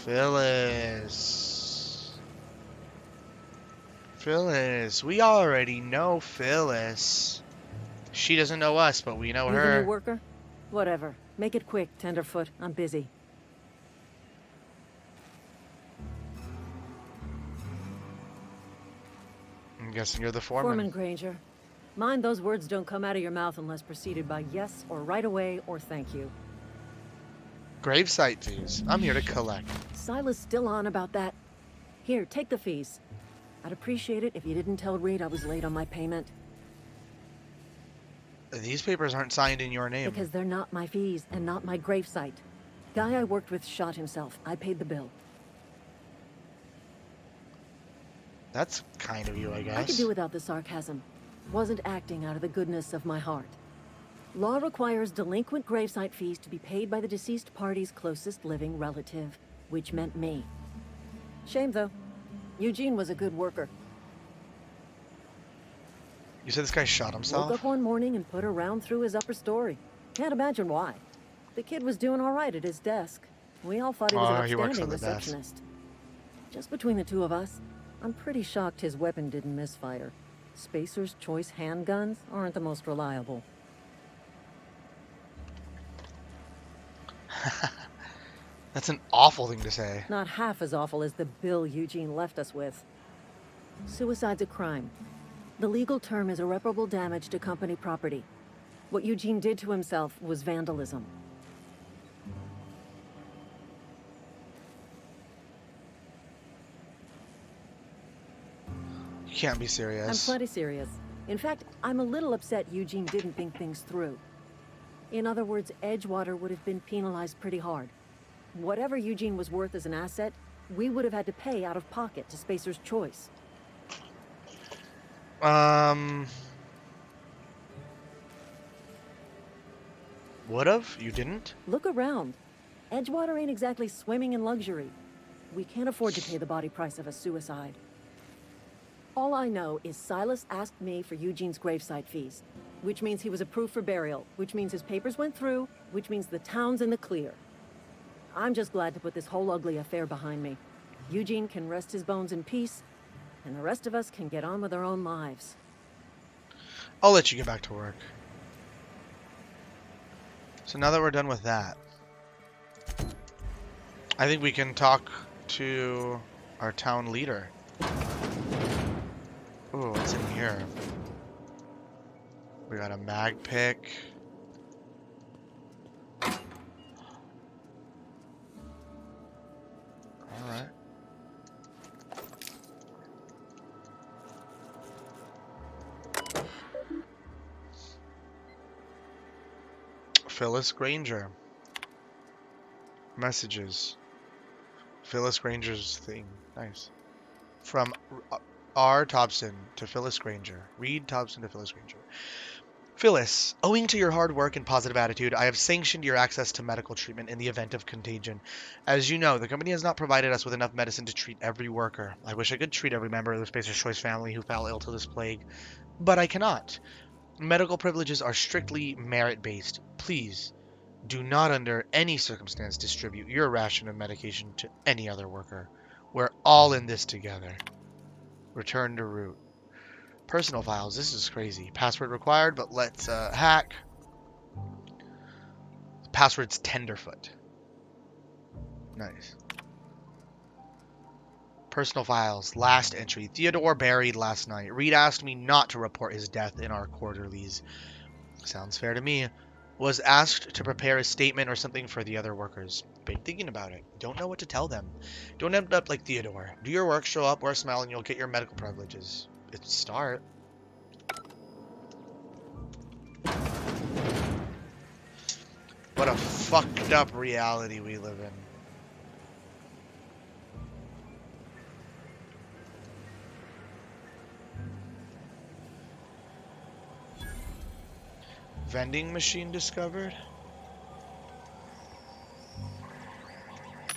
Phyllis. Phyllis. We already know Phyllis. She doesn't know us, but we know You the her. new worker? Whatever. Make it quick, Tenderfoot. I'm busy. I'm guessing you're the foreman. Foreman Granger. Mind those words don't come out of your mouth unless preceded by yes or right away or thank you. Gravesite fees. I'm here to collect. Silas still on about that? Here, take the fees. I'd appreciate it if you didn't tell Reed I was late on my payment. These papers aren't signed in your name. Because they're not my fees and not my gravesite. Guy I worked with shot himself. I paid the bill. That's kind of you, I guess. I could do without the sarcasm. Wasn't acting out of the goodness of my heart. Law requires delinquent gravesite fees to be paid by the deceased party's closest living relative, which meant me. Shame, though. Eugene was a good worker. You said this guy shot himself? Woke up one morning and put a round through his upper story. Can't imagine why. The kid was doing all right at his desk. We all thought he was an he works upstanding on the desk. receptionist. Just between the two of us, I'm pretty shocked his weapon didn't misfire. Spacer's Choice handguns aren't the most reliable. That's an awful thing to say. Not half as awful as the bill Eugene left us with. Suicide's a crime. The legal term is irreparable damage to company property. What Eugene did to himself was vandalism. You can't be I'm serious. plenty serious. In fact, I'm a little upset Eugene didn't think things through. In other words, Edgewater would have been penalized pretty hard. Whatever Eugene was worth as an asset, we would have had to pay out of pocket to Spacer's Choice. Would've? You didn't? Look around. Edgewater ain't exactly swimming in luxury. We can't afford to pay the body price of a suicide. All I know is Silas asked me for Eugene's gravesite fees, which means he was approved for burial, which means his papers went through, which means the town's in the clear. I'm just glad to put this whole ugly affair behind me. Eugene can rest his bones in peace, and the rest of us can get on with our own lives. I'll let you get back to work. So now that we're done with that, I think we can talk to our town leader. Ooh, what's in here? We got a mag pick. Alright. Phyllis Granger. Messages. Phyllis Granger's thing. Nice. From R. Thompson to Phyllis Granger. Reed Thompson to Phyllis Granger. Phyllis, owing to your hard work and positive attitude, I have sanctioned your access to medical treatment in the event of contagion. As you know, the company has not provided us with enough medicine to treat every worker. I wish I could treat every member of the Spacer's Choice family who fell ill to this plague, but I cannot. Medical privileges are strictly merit-based. Please, do not under any circumstance distribute your ration of medication to any other worker. We're all in this together. Return to root. Personal files. This is crazy. Password required, but let's hack. Password's Tenderfoot. Nice. Personal files. Last entry. Theodore buried last night. Reed asked me not to report his death in our quarterlies. Sounds fair to me. Was asked to prepare a statement or something for the other workers. Been thinking about it. Don't know what to tell them. Don't end up like Theodore. Do your work, show up, wear a smile, and you'll get your medical privileges. It's a start. What a fucked up reality we live in. Vending machine discovered.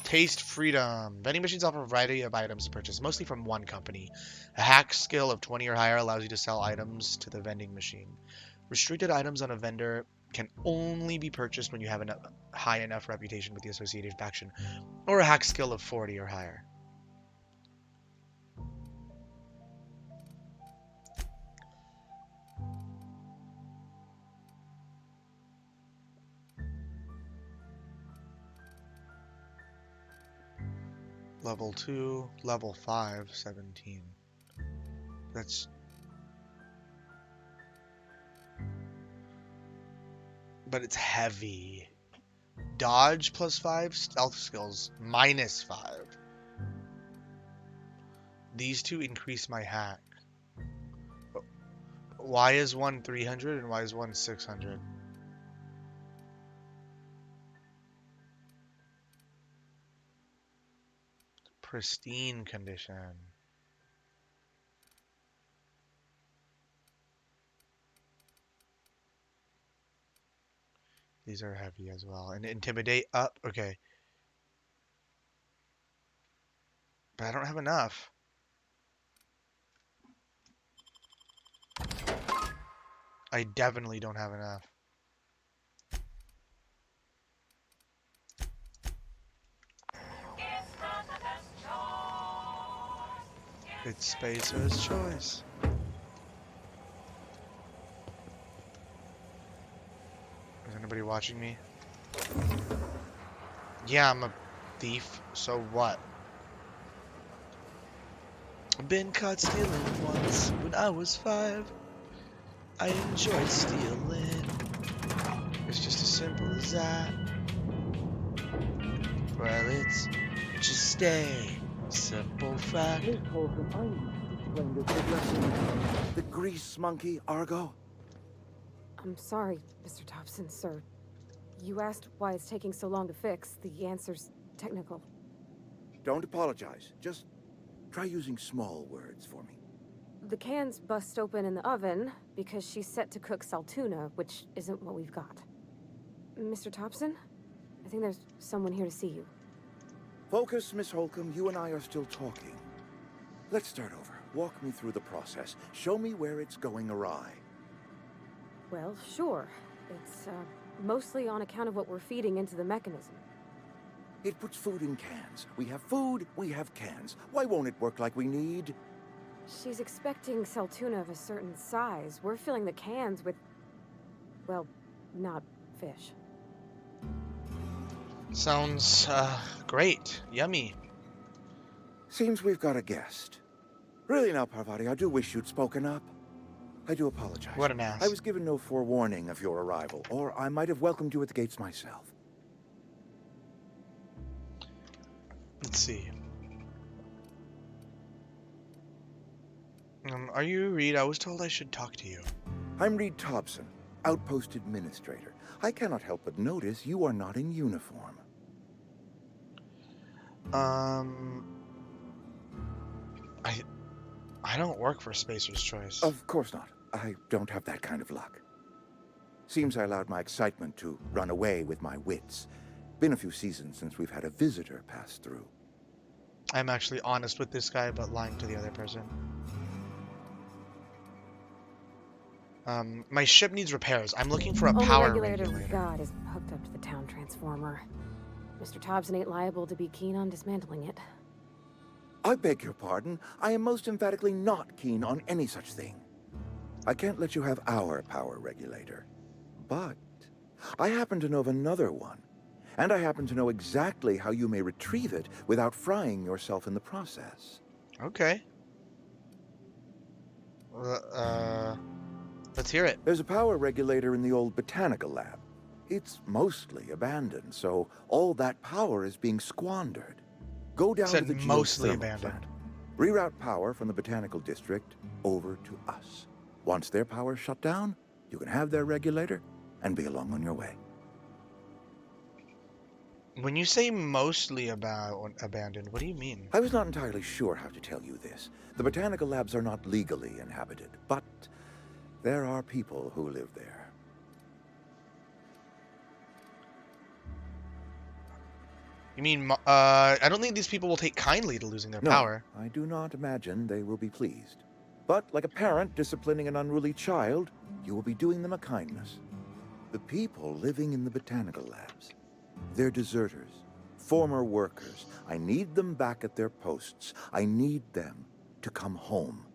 Taste freedom. Vending machines offer a variety of items to purchase, mostly from one company. A hack skill of 20 or higher allows you to sell items to the vending machine. Restricted items on a vendor can only be purchased when you have a high enough reputation with the associated faction, or a hack skill of 40 or higher. Level 2, level 5, 17. That's... But it's heavy. Dodge plus 5, stealth skills minus 5. These two increase my hack. Why is one 300 and why is one 600? Pristine condition. These are heavy as well. And intimidate up. Okay. But I don't have enough. I definitely don't have enough. It's Spacer's choice. Is anybody watching me? Yeah, I'm a thief, so what? I've been caught stealing once when I was 5. I enjoy stealing. It's just as simple as that. Well, it's just a simple fact. Hey, Hawthorne, I need to explain this big lesson. The grease monkey, Argo. I'm sorry, Mr. Thompson, sir. You asked why it's taking so long to fix. The answer's technical. Don't apologize. Just try using small words for me. The cans bust open in the oven because she's set to cook saltuna, which isn't what we've got. Mr. Thompson? I think there's someone here to see you. Focus, Miss Holcomb. You and I are still talking. Let's start over. Walk me through the process. Show me where it's going awry. Well, sure. It's, mostly on account of what we're feeding into the mechanism. It puts food in cans. We have food, we have cans. Why won't it work like we need? She's expecting saltuna of a certain size. We're filling the cans with, well, not fish. Sounds, great. Yummy. Seems we've got a guest. Really now, Parvati, I do wish you'd spoken up. I do apologize. What an ass. I was given no forewarning of your arrival, or I might have welcomed you at the gates myself. Let's see. Are you Reed? I was told I should talk to you. I'm Reed Thompson, Outpost Administrator. I cannot help but notice you are not in uniform. I don't work for Spacer's Choice. Of course not. I don't have that kind of luck. Seems I allowed my excitement to run away with my wits. Been a few seasons since we've had a visitor pass through. I'm actually honest with this guy, but lying to the other person. My ship needs repairs. I'm looking for a power regulator. We've got is hooked up to the town transformer. Mr. Thompson ain't liable to be keen on dismantling it. I beg your pardon. I am most emphatically not keen on any such thing. I can't let you have our power regulator. But I happen to know of another one. And I happen to know exactly how you may retrieve it without frying yourself in the process. Okay. Let's hear it. There's a power regulator in the old botanical lab. It's mostly abandoned, so all that power is being squandered. Go down to the mostly geothermal abandoned. plant. Reroute power from the botanical district over to us. Once their power's shut down, you can have their regulator and be along on your way. When you say mostly abandoned, what do you mean? I was not entirely sure how to tell you this. The botanical labs are not legally inhabited, but there are people who live there. You mean, I don't think these people will take kindly to losing their power. I do not imagine they will be pleased. But like a parent disciplining an unruly child, you will be doing them a kindness. The people living in the botanical labs, they're deserters, former workers. I need them back at their posts. I need them to come home.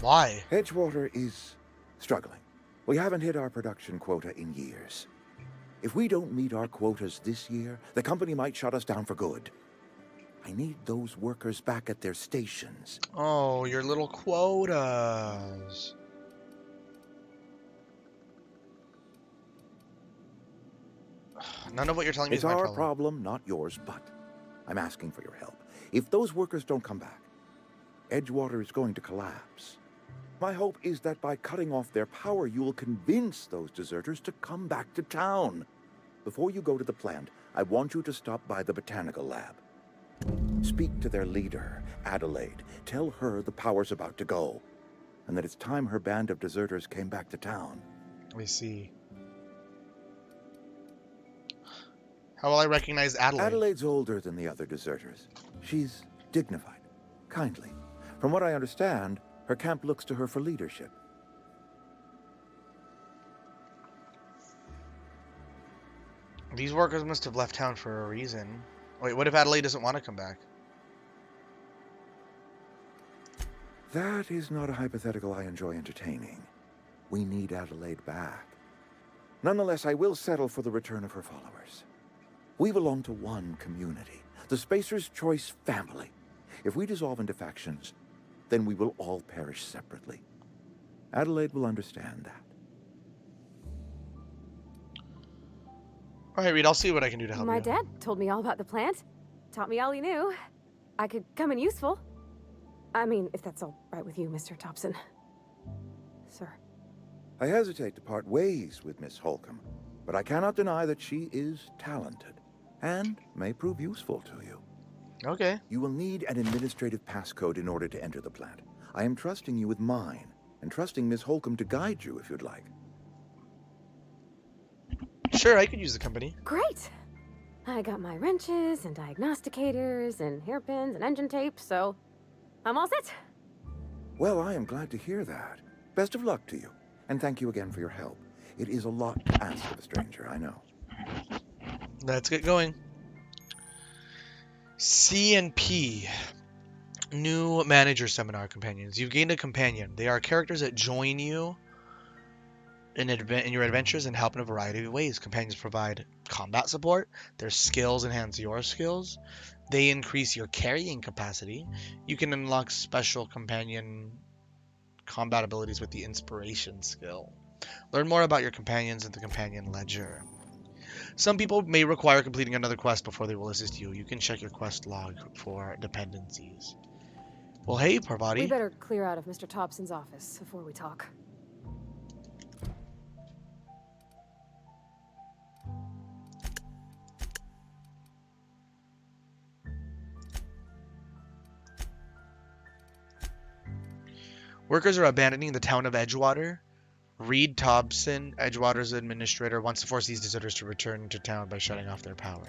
Why? Edgewater is struggling. We haven't hit our production quota in years. If we don't meet our quotas this year, the company might shut us down for good. I need those workers back at their stations. Oh, your little quotas. None of what you're telling me It's is my our problem. problem, not yours, but I'm asking for your help. If those workers don't come back, Edgewater is going to collapse. My hope is that by cutting off their power, you will convince those deserters to come back to town. Before you go to the plant, I want you to stop by the botanical lab. Speak to their leader, Adelaide. Tell her the power's about to go, and that it's time her band of deserters came back to town. We see. How will I recognize Adelaide? Adelaide's older than the other deserters. She's dignified, kindly. From what I understand, her camp looks to her for leadership. These workers must have left town for a reason. Wait, what if Adelaide doesn't want to come back? That is not a hypothetical I enjoy entertaining. We need Adelaide back. Nonetheless, I will settle for the return of her followers. We belong to one community, the Spacer's Choice family. If we dissolve into factions, then we will all perish separately. Adelaide will understand that. All right, Reed, I'll see what I can do to help My you. dad told me all about the plant. Taught me all he knew. I could come in useful. I mean, if that's all right with you, Mr. Thompson. Sir. I hesitate to part ways with Miss Holcomb, but I cannot deny that she is talented and may prove useful to you. Okay. You will need an administrative passcode in order to enter the plant. I am trusting you with mine, and trusting Miss Holcomb to guide you if you'd like. Sure, I could use the company. Great! I got my wrenches and diagnosticators and hairpins and engine tape, so I'm all set. Well, I am glad to hear that. Best of luck to you, and thank you again for your help. It is a lot to ask of a stranger, I know. Let's get going. C&P. New Manager Seminar Companions. You've gained a companion. They are characters that join you in your adventures and help in a variety of ways. Companions provide combat support. Their skills enhance your skills. They increase your carrying capacity. You can unlock special companion combat abilities with the Inspiration skill. Learn more about your companions in the Companion Ledger. Some people may require completing another quest before they will assist you. You can check your quest log for dependencies. Well, hey, Parvati. We better clear out of Mr. Thompson's office before we talk. Workers are abandoning the town of Edgewater. Reed Thompson, Edgewater's administrator, wants to force these deserters to return to town by shutting off their power.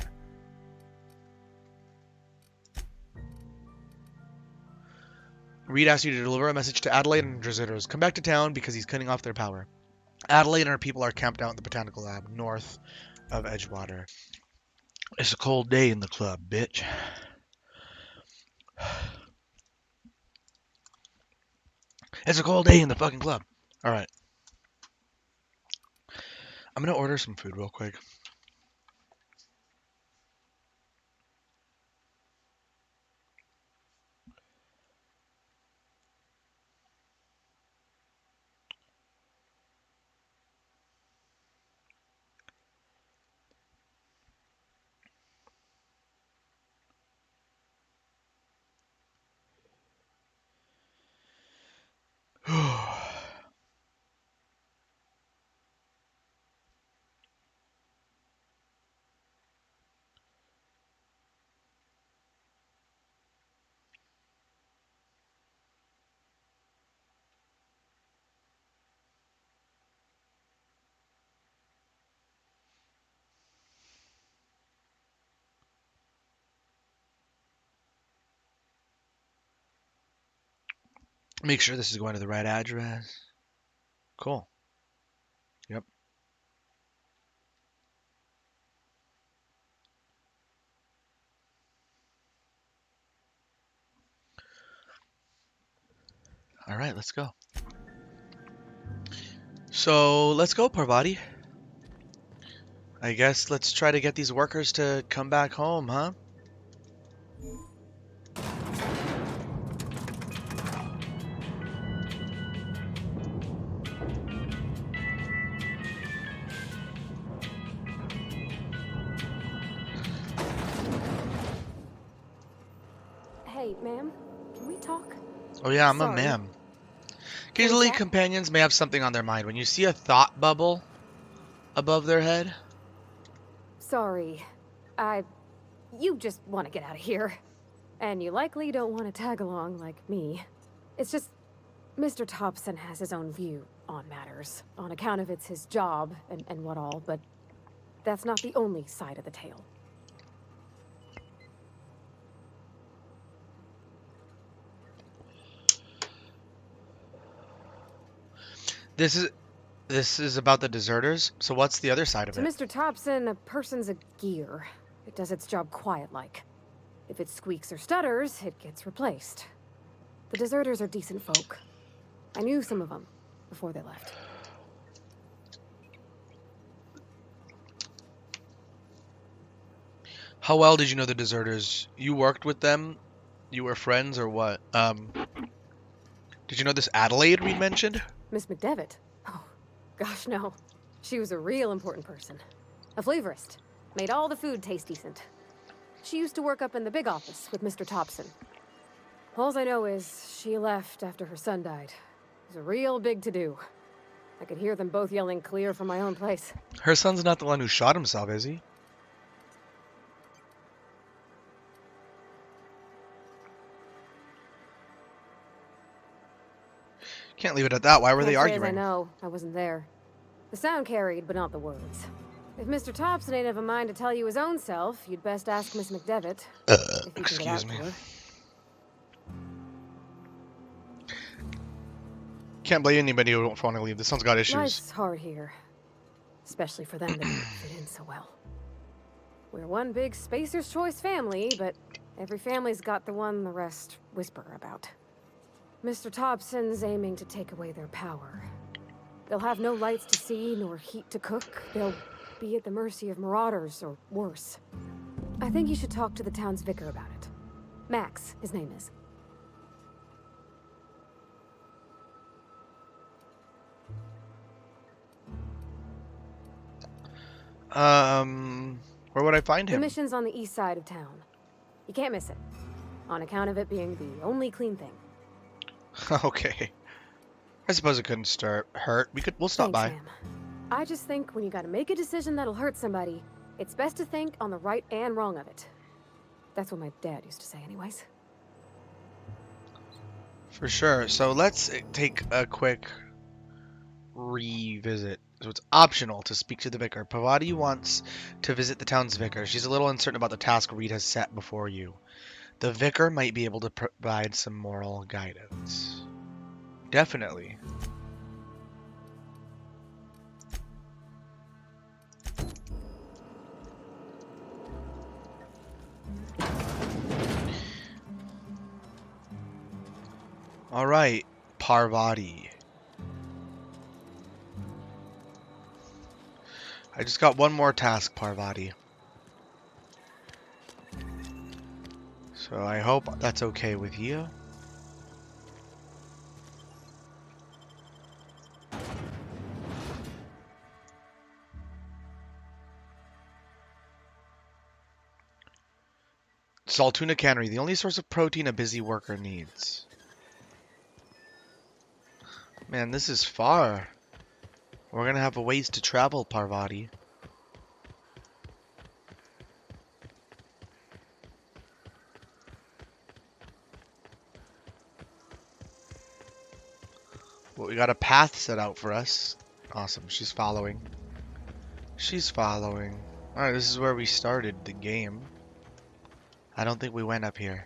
Reed asks you to deliver a message to Adelaide and her deserters. Come back to town because he's cutting off their power. Adelaide and her people are camped out in the Botanical Lab, north of Edgewater. It's a cold day in the club, bitch. It's a cold day in the fucking club. All right. I'm gonna order some food real quick. Make sure this is going to the right address. Cool. Yep. All right, let's go. So let's go, Parvati. I guess let's try to get these workers to come back home, huh? Hey, ma'am, can we talk? Oh yeah, I'm a Sorry. ma'am. Occasionally, that? companions may have something on their mind. When you see a thought bubble above their head, Sorry. You just want to get out of here. And you likely don't want to tag along like me. It's just, Mr. Thompson has his own view on matters, on account of it's his job and what all, but that's not the only side of the tale. this is about the deserters. So what's the other side of To it? Mr. Thompson, a person's a gear. It does its job quiet-like. If it squeaks or stutters, it gets replaced. The deserters are decent folk. I knew some of them before they left. How well did you know the deserters? You worked with them? You were friends or what? Did you know this Adelaide we mentioned? Miss McDevitt? Oh, gosh, no. She was a real important person. A flavorist. Made all the food taste decent. She used to work up in the big office with Mr. Thompson. All I know is she left after her son died. It was a real big to-do. I could hear them both yelling clear from my own place. Her son's not the one who shot himself, is he? Can't leave it at that. Why were they Can't say as I arguing? know. I wasn't there. The sound carried, but not the words. If Mr. Thompson ain't of a mind to tell you his own self, you'd best ask Miss McDevitt. If you can get out Excuse me. to her. Can't blame anybody who don't want to leave. This one's got issues. Life's hard here. Especially for them that don't fit in so well. We're one big Spacer's Choice family, but every family's got the one the rest whisper about. Mr. Thompson's aiming to take away their power. They'll have no lights to see, nor heat to cook. They'll be at the mercy of marauders, or worse. I think you should talk to the town's vicar about it. Max, his name is. Where would I find The him? mission's on the east side of town. You can't miss it, on account of it being the only clean thing. Okay. I suppose it couldn't hurt. We'll stop Thanks, by. ma'am. I just think when you gotta make a decision that'll hurt somebody, it's best to think on the right and wrong of it. That's what my dad used to say anyways. For sure. So let's take a quick revisit. So it's optional to speak to the vicar. Parvati wants to visit the town's vicar. She's a little uncertain about the task Reed has set before you. The vicar might be able to provide some moral guidance. Definitely. Alright, Parvati. I just got one more task, Parvati. So I hope that's okay with you. Saltuna Cannery, the only source of protein a busy worker needs. Man, this is far. We're gonna have a ways to travel, Parvati. Well, we got a path set out for us. Awesome, she's following. She's following. Alright, this is where we started the game. I don't think we went up here.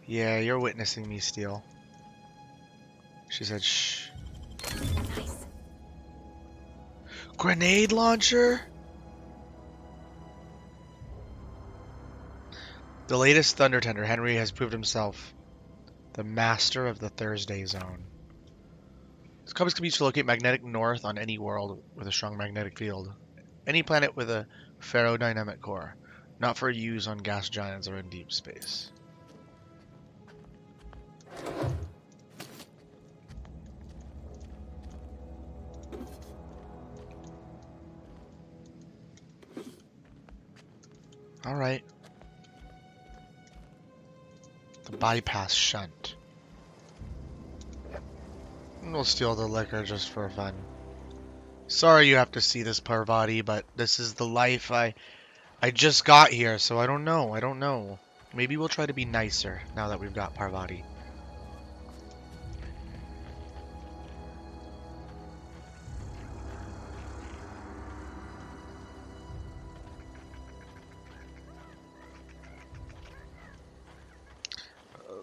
Yeah, you're witnessing me steal. She said, shh. Nice. Grenade launcher? The latest Thunder Tender, Henry has proved himself the master of the Thursday Zone. This compass can be used to locate magnetic north on any world with a strong magnetic field. Any planet with a ferrodynamic core. Not for use on gas giants or in deep space. Alright. The bypass shunt. We'll steal the liquor just for fun. Sorry you have to see this, Parvati, but this is the life I just got here, so I don't know. Maybe we'll try to be nicer now that we've got Parvati.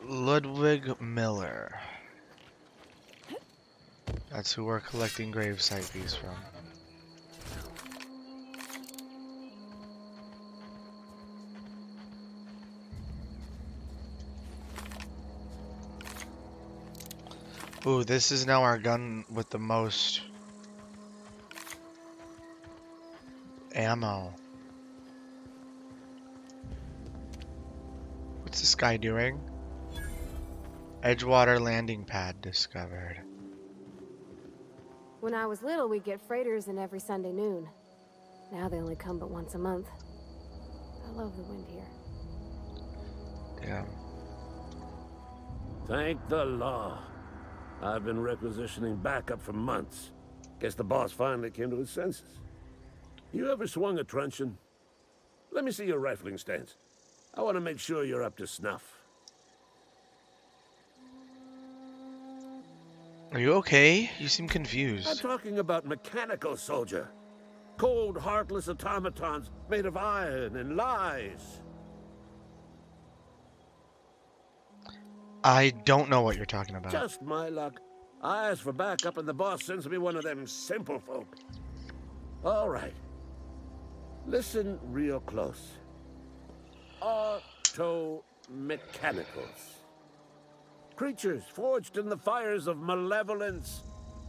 Ludwig Miller. That's who we're collecting gravesite fees from. Ooh, this is now our gun with the most ammo. What's this guy doing? Edgewater landing pad discovered. When I was little, we'd get freighters in every Sunday noon. Now they only come but once a month. I love the wind here. Damn. Thank the law. I've been requisitioning backup for months. Guess the boss finally came to his senses. You ever swung a truncheon? Let me see your rifling stance. I want to make sure you're up to snuff. Are you okay? You seem I'm confused. talking about mechanical, soldier. Cold, heartless automatons made of iron and lies. I don't know what you're talking about. Just my luck. I ask for backup and the boss sends me one of them simple folk. All right. Listen real close. Auto-mechanicals. Creatures forged in the fires of malevolence.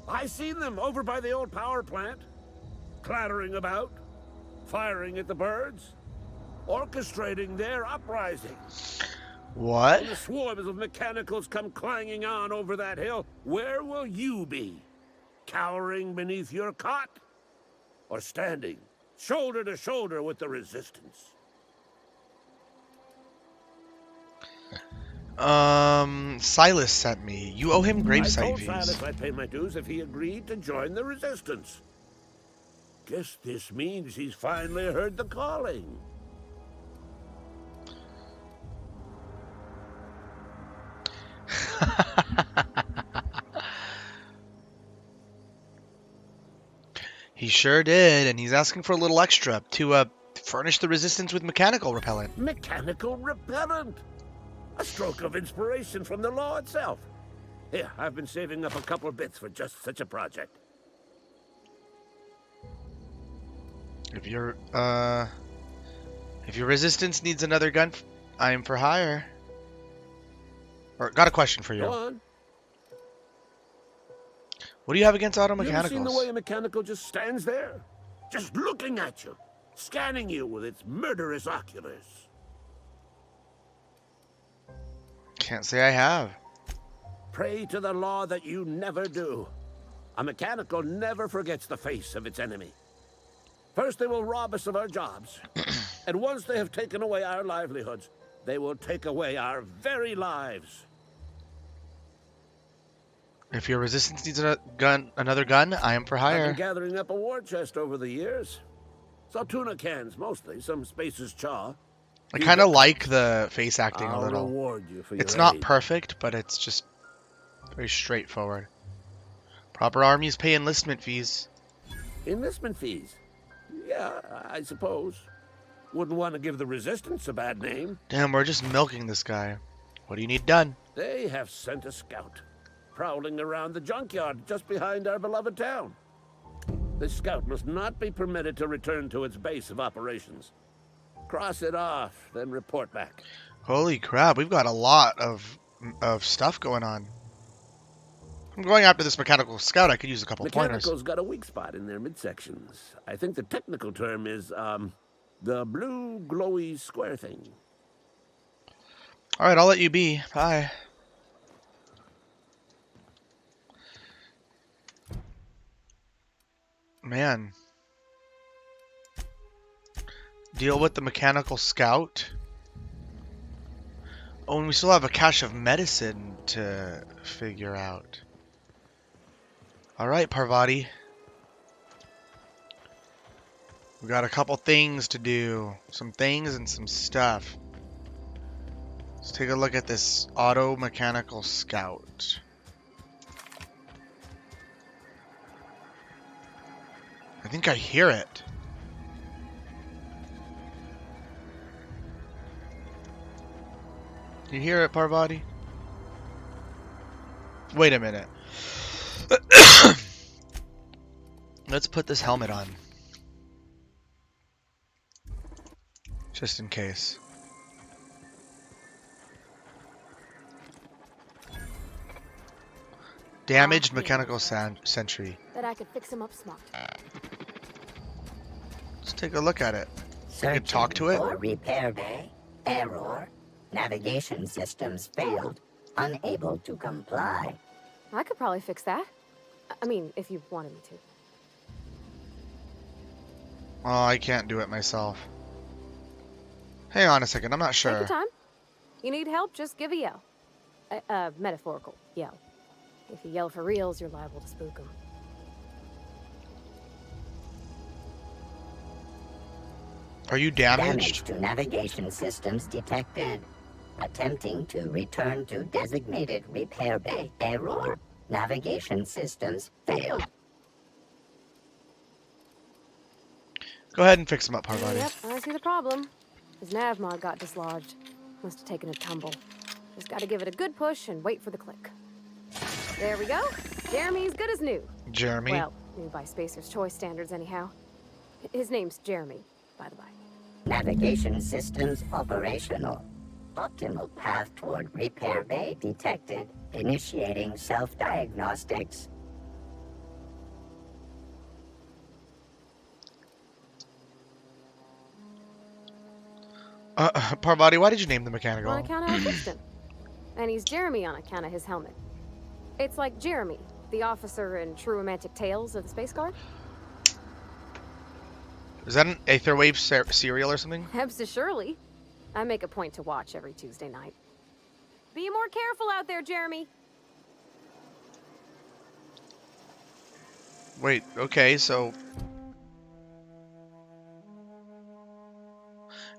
I seen them over by the old power plant. Clattering about. Firing at the birds. Orchestrating their uprising. What? When the swarms of mechanicals come clanging on over that hill, where will you be? Cowering beneath your cot? Or standing, shoulder to shoulder with the resistance? Silas sent me. You owe him I gravesite told fees. Silas I'd pay my dues if he agreed to join the resistance. Guess this means he's finally heard the calling. He sure did, and he's asking for a little extra to furnish the resistance with mechanical repellent. Mechanical repellent! A stroke of inspiration from the law itself. Here, I've been saving up a couple bits for just such a project. If your resistance needs another gun, I am for hire. Or got a question for you. Go on. What do you have against auto You ever seen the mechanicals? way a mechanical just stands there? Just looking at you. Scanning you with its murderous oculars. Can't say I have. Pray to the law that you never do. A mechanical never forgets the face of its enemy. First they will rob us of our jobs. And once they have taken away our livelihoods, they will take away our very lives. If your resistance needs another gun, I am for I've hire. been gathering up a war chest over the years. Tuna cans, mostly. Some Spacer's chaw. I kind of like the face acting I'll a little. reward you for It's your not aid. perfect, but it's just very straightforward. Proper armies pay enlistment fees. Enlistment fees? Yeah, I suppose. Wouldn't want to give the Resistance a bad name. Damn, we're just milking this guy. What do you need done? They have sent a scout, prowling around the junkyard just behind our beloved town. This scout must not be permitted to return to its base of operations. Cross it off, then report back. Holy crap, we've got a lot of stuff going on. I'm going after this mechanical scout. I could use a couple pointers. Mechanical's got a weak spot in their midsections. I think the technical term is, the blue glowy square thing. Alright, I'll let you be. Bye. Man. Deal with the mechanical scout. Oh, and we still have a cache of medicine to figure out. Alright, Parvati. We got a couple things to do. Some things and some stuff. Let's take a look at this auto mechanical scout. I think I hear it. You hear it, Parvati? Wait a minute. Let's put this helmet on. Just in case. Damaged mechanical sentry. Bet I could fix him up smart. Let's take a look at it. I could talk to it. For repair bay. Error. Navigation systems failed. Unable to comply. I could probably fix that. I mean, if you wanted me to. Oh, I can't do it myself. Hang on a second, I'm not sure. Take your time. You need help, just give a yell. Metaphorical yell. If you yell for reals, you're liable to spook them. Are you damaged? Damage to navigation systems detected. Attempting to return to designated repair bay. Error. Navigation systems failed. Go ahead and fix him up, Parvati. Yep, I see the problem. His nav mod got dislodged. Must have taken a tumble. Just gotta give it a good push and wait for the click. There we go. Jeremy's good as new. Jeremy? Well, new by Spacer's Choice standards anyhow. His name's Jeremy, by the by. Navigation systems operational. Optimal path toward repair bay detected. Initiating self-diagnostics. Parvati, why did you name the mechanical? On account of how I fixed him. And he's Jeremy on account of his helmet. It's like Jeremy, the officer in True Romantic Tales of the Space Guard. Is that an Aetherwave serial or something? Surely. I make a point to watch every Tuesday night. Be more careful out there, Jeremy. Wait, okay, so...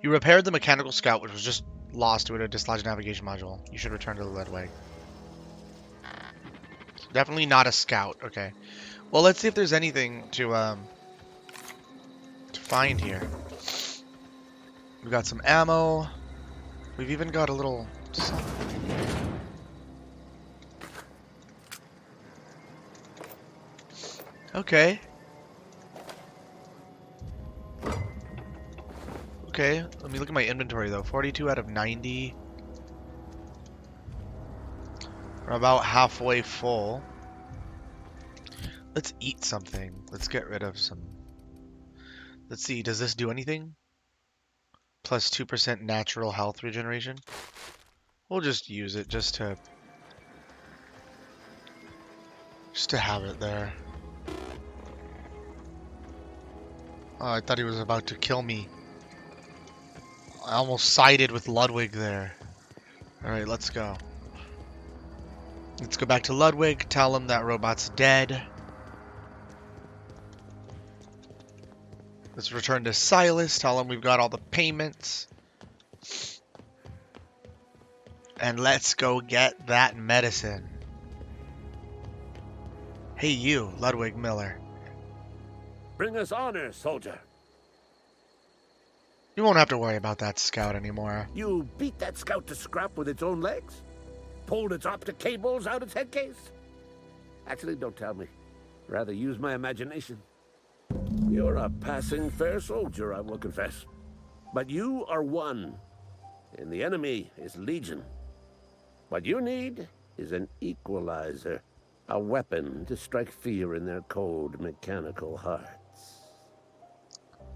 You repaired the mechanical scout, which was just lost to a dislodged navigation module. You should return to the lead way. Definitely not a scout, okay. Well, let's see if there's anything to find here. We've got some ammo. We've even got a little... Okay. Okay, let me look at my inventory though. 42 out of 90. We're about halfway full. Let's eat something. Let's get rid of some. Let's see, does this do anything? Plus 2% natural health regeneration. We'll just use it just to have it there. Oh, I thought he was about to kill me. I almost sided with Ludwig there. Alright, let's go. Let's go back to Ludwig, tell him that robot's dead. Let's return to Silas, tell him we've got all the payments. And let's go get that medicine. Hey you, Ludwig Miller. Bring us honor, soldier. You won't have to worry about that scout anymore. You beat that scout to scrap with its own legs? Pulled its optic cables out its head case? Actually, don't tell me. Rather use my imagination. You're a passing fair soldier, I will confess. But you are one, and the enemy is legion. What you need is an equalizer, a weapon to strike fear in their cold mechanical hearts.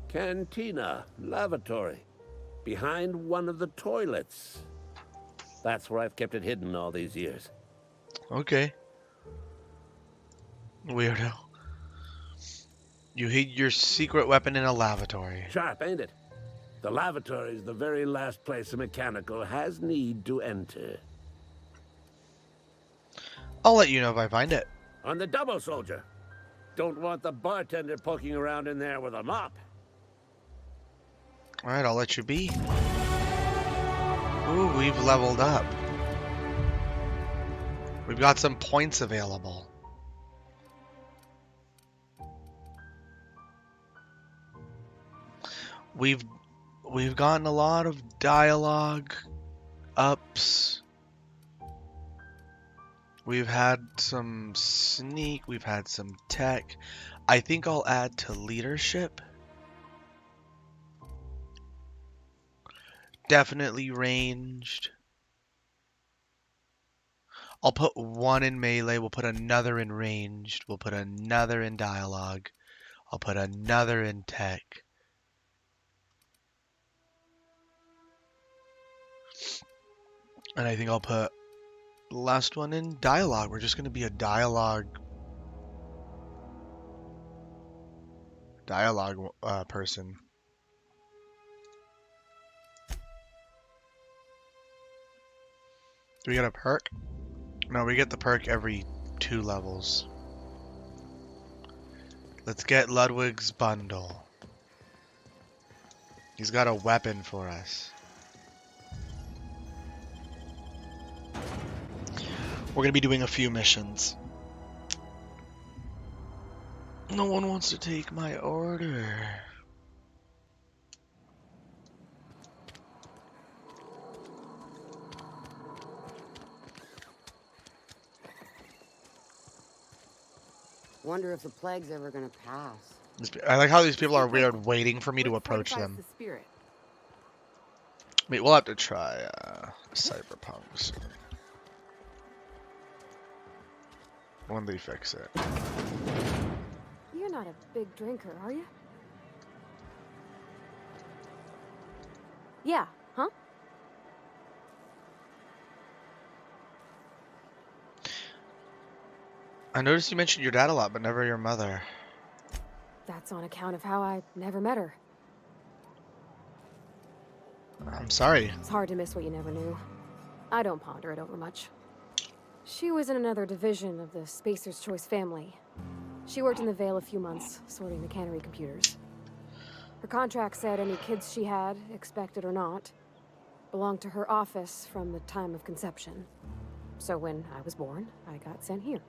Cantina, lavatory, behind one of the toilets. That's where I've kept it hidden all these years. Okay. Weirdo. You hid your secret weapon in a lavatory. Sharp, ain't it? The lavatory is the very last place a mechanical has need to enter. I'll let you know if I find it. On the double, soldier. Don't want the bartender poking around in there with a mop. Alright, I'll let you be. Ooh, we've leveled up. We've got some points available. We've gotten a lot of dialogue ups. We've had some sneak, we've had some tech. I think I'll add to leadership. Definitely ranged. I'll put one in melee, we'll put another in ranged, we'll put another in dialogue. I'll put another in tech. And I think I'll put the last one in dialogue. We're just going to be a dialogue person. Do we get a perk? No, we get the perk every 2 levels. Let's get Ludwig's bundle. He's got a weapon for us. We're going to be doing a few missions. No one wants to take my order. Wonder if the plague's ever gonna pass. I like how these people are weird waiting for me to approach them. The spirit. Wait, we'll have to try Cyberpunk soon. When they fix it. You're not a big drinker, are you? Yeah, huh? I noticed you mentioned your dad a lot, but never your mother. That's on account of how I never met her. I'm sorry. It's hard to miss what you never knew. I don't ponder it over much. She was in another division of the Spacer's Choice family. She worked in the Vale a few months, sorting the cannery computers. Her contract said any kids she had, expected or not, belonged to her office from the time of conception. So when I was born, I got sent here.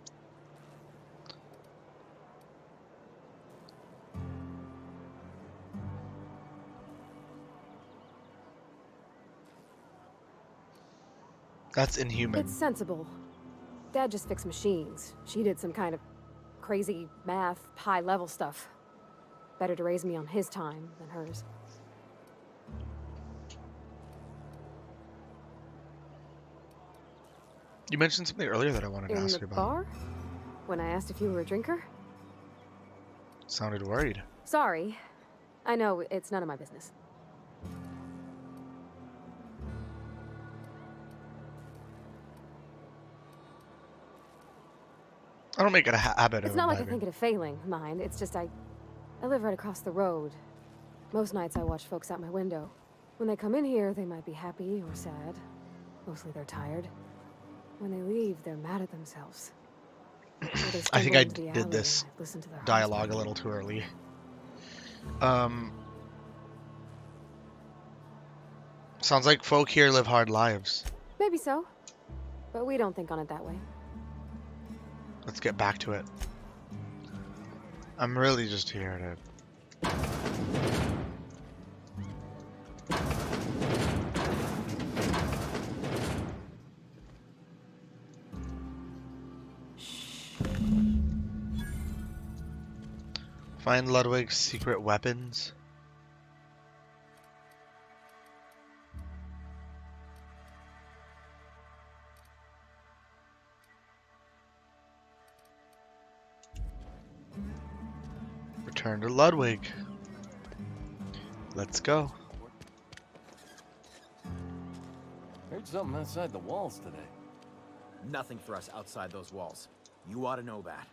That's inhuman. It's sensible. Dad just fixed machines. She did some kind of crazy math, high-level stuff. Better to raise me on his time than hers. You mentioned something earlier that I wanted to In ask the you about. bar? When I asked if you were a drinker? Sounded worried. Sorry. I know, it's none of my business. I don't make it a habit It's of not like I imbibing. think it a failing, mind. It's just I live right across the road. Most nights I watch folks out my window. When they come in here, they might be happy or sad. Mostly they're tired. When they leave, they're mad at themselves. Or they I think stumble I into the alley did and this I listen to their hearts dialogue a break. little too early. Sounds like folk here live hard lives. Maybe so. But we don't think on it that way. Let's get back to it. I'm really just here to... Find Ludwig's secret weapons. Return to Ludwig. Let's go. Heard something outside the walls today. Nothing for us outside those walls. You ought to know that.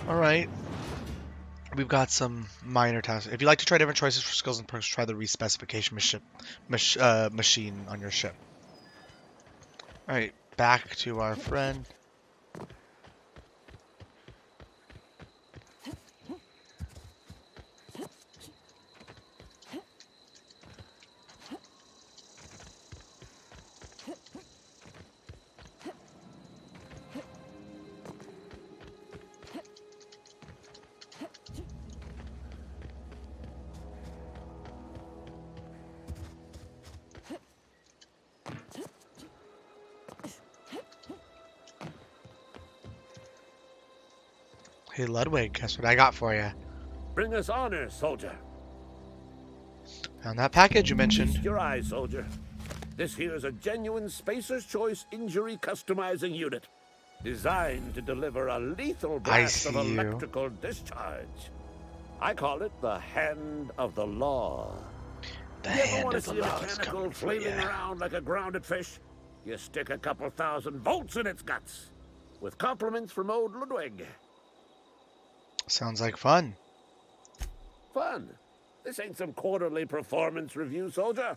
Alright. We've got some minor tasks. If you like to try different choices for skills and perks, try the respecification machine on your ship. Alright, back to our friend. Hey Ludwig, guess what I got for you? Bring us honor, soldier. Found that package you Feast mentioned. your eyes, soldier. This here's a genuine Spacer's Choice injury customizing unit. Designed to deliver a lethal blast of see you. electrical discharge. I call it the Hand of the Law. The You ever hand want to of the see a law is mechanical coming for flailing you. around like a grounded fish? You stick a couple thousand volts in its guts. With compliments from old Ludwig. Sounds like fun. Fun. This ain't some quarterly performance review, soldier.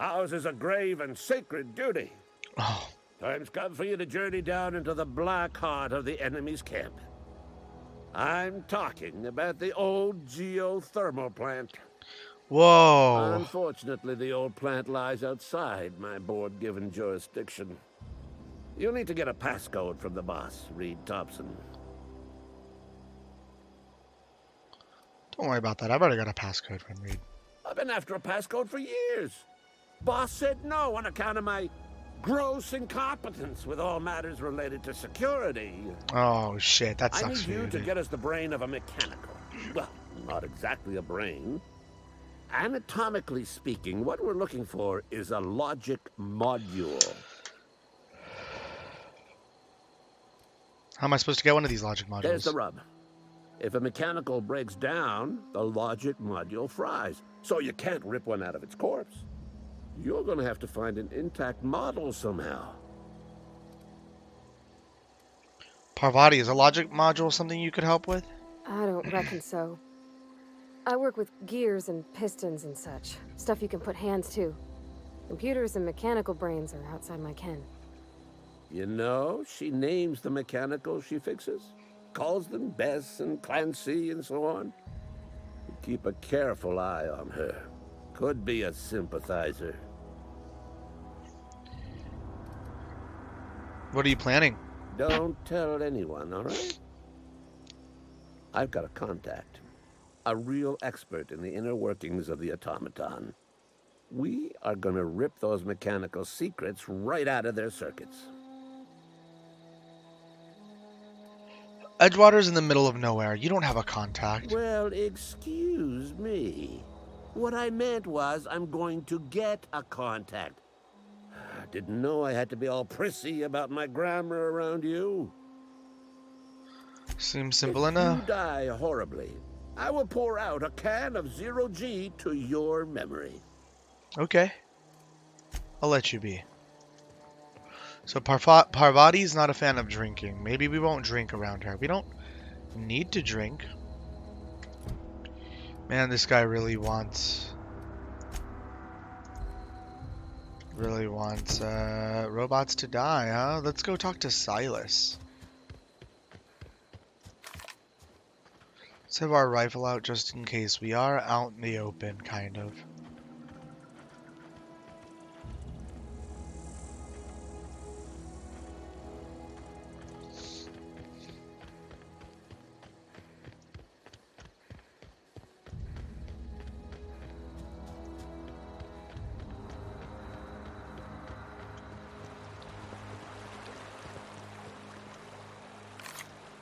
Ours is a grave and sacred duty. Oh. Time's come for you to journey down into the black heart of the enemy's camp. I'm talking about the old geothermal plant. Whoa. Unfortunately, the old plant lies outside my board-given jurisdiction. You'll need to get a passcode from the boss, Reed Thompson. Don't worry about that. I've already got a passcode from Reed. I've been after a passcode for years. Boss said no on account of my gross incompetence with all matters related to security. Oh shit, that I sucks need for you you. to Dude. get us the brain of a mechanical. Well, not exactly a brain. Anatomically speaking, what we're looking for is a logic module. How am I supposed to get one of these logic modules? There's the rub. If a mechanical breaks down, the logic module fries. So you can't rip one out of its corpse. You're gonna have to find an intact model somehow. Parvati, is a logic module something you could help with? I don't reckon so. I work with gears and pistons and such. Stuff you can put hands to. Computers and mechanical brains are outside my ken. You know, she names the mechanicals she fixes. Calls them Bess and Clancy and so on. You keep a careful eye on her. Could be a sympathizer. What are you planning? Don't tell anyone, all right? I've got a contact. a real expert in the inner workings of the automaton. We are gonna rip those mechanical secrets right out of their circuits. Edgewater's in the middle of nowhere. You don't have a contact. Well, excuse me. What I meant was I'm going to get a contact. Didn't know I had to be all prissy about my grammar around you. Seems simple If enough. you die horribly, I will pour out a can of 0G to your memory. Okay. I'll let you be. So Parvati's not a fan of drinking. Maybe we won't drink around her. We don't need to drink. Man, this guy really wants robots to die, huh? Let's go talk to Silas. Let's have our rifle out just in case. We are out in the open, kind of.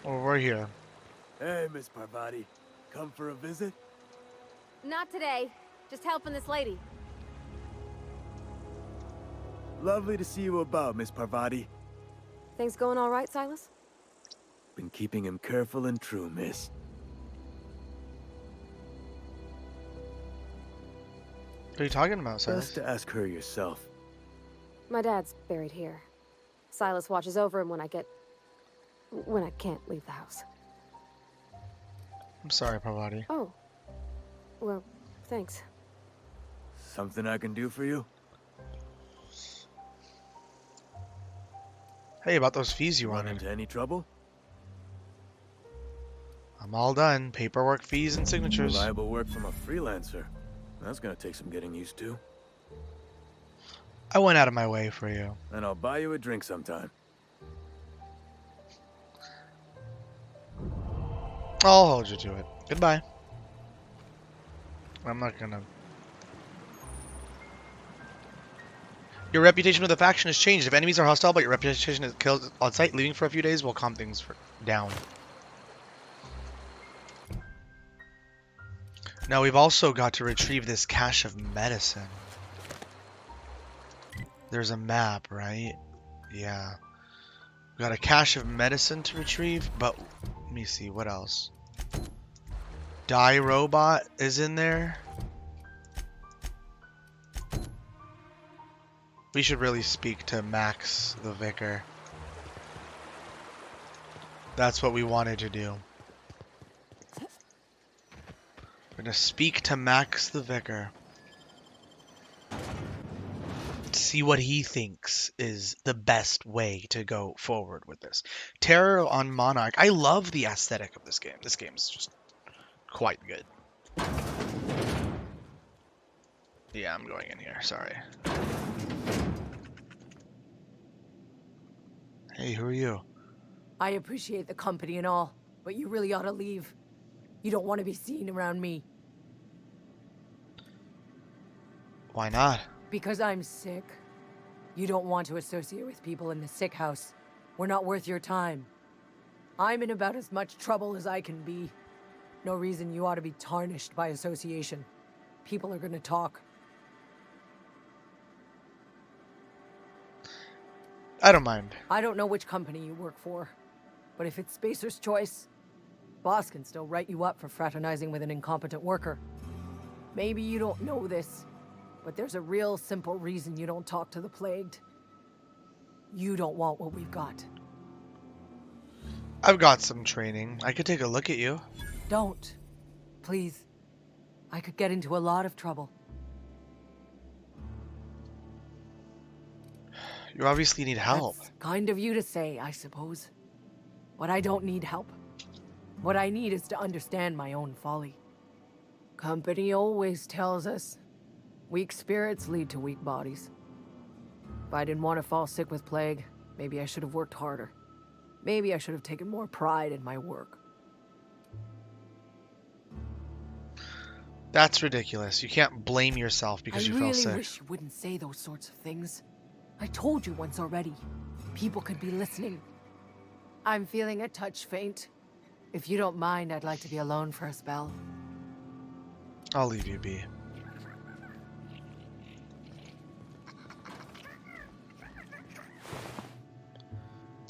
Well, we're here. Hey, Miss Parvati. Come for a visit? Not today. Just helping this lady. Lovely to see you about, Miss Parvati. Things going all right, Silas? Been keeping him careful and true, miss. What are you talking about, Silas? Best to ask her yourself. My dad's buried here. Silas watches over him when I can't leave the house. I'm sorry, Parvati. Oh. Well, thanks. Something I can do for you? Hey, about those fees you Run wanted. into any trouble? I'm all done. Paperwork, fees, and signatures. Reliable work from a freelancer. That's gonna take some getting used to. I went out of my way for you. And I'll buy you a drink sometime. I'll hold you to it. Goodbye. I'm not gonna... Your reputation with the faction has changed. If enemies are hostile, but your reputation is killed on sight, leaving for a few days will calm things down. Now we've also got to retrieve this cache of medicine. There's a map, right? Yeah. We got a cache of medicine to retrieve, but let me see, what else? Die Robot is in there. We should really speak to Max the Vicar. That's what we wanted to do. We're gonna speak to Max the Vicar. See what he thinks is the best way to go forward with this. Terror on Monarch. I love the aesthetic of this game. This game is just quite good. Yeah, I'm going in here. Sorry. Hey, who are you? I appreciate the company and all, but you really ought to leave. You don't want to be seen around me. Why not? Because I'm sick. You don't want to associate with people in the sick house. We're not worth your time. I'm in about as much trouble as I can be. No reason you ought to be tarnished by association. People are gonna talk. I don't mind. I don't know which company you work for, but if it's Spacer's Choice, boss can still write you up for fraternizing with an incompetent worker. Maybe you don't know this, but there's a real simple reason you don't talk to the plagued. You don't want what we've got. I've got some training. I could take a look at you. Don't. Please. I could get into a lot of trouble. You obviously need help. That's kind of you to say, I suppose. But I don't need help. What I need is to understand my own folly. Company always tells us weak spirits lead to weak bodies. If I didn't want to fall sick with plague, maybe I should have worked harder. Maybe I should have taken more pride in my work. That's ridiculous. You can't blame yourself because you fell really sick. wish you wouldn't say those sorts of things. I told you once already. People could be listening. I'm feeling a touch faint. If you don't mind, I'd like to be alone for a spell. I'll leave you be.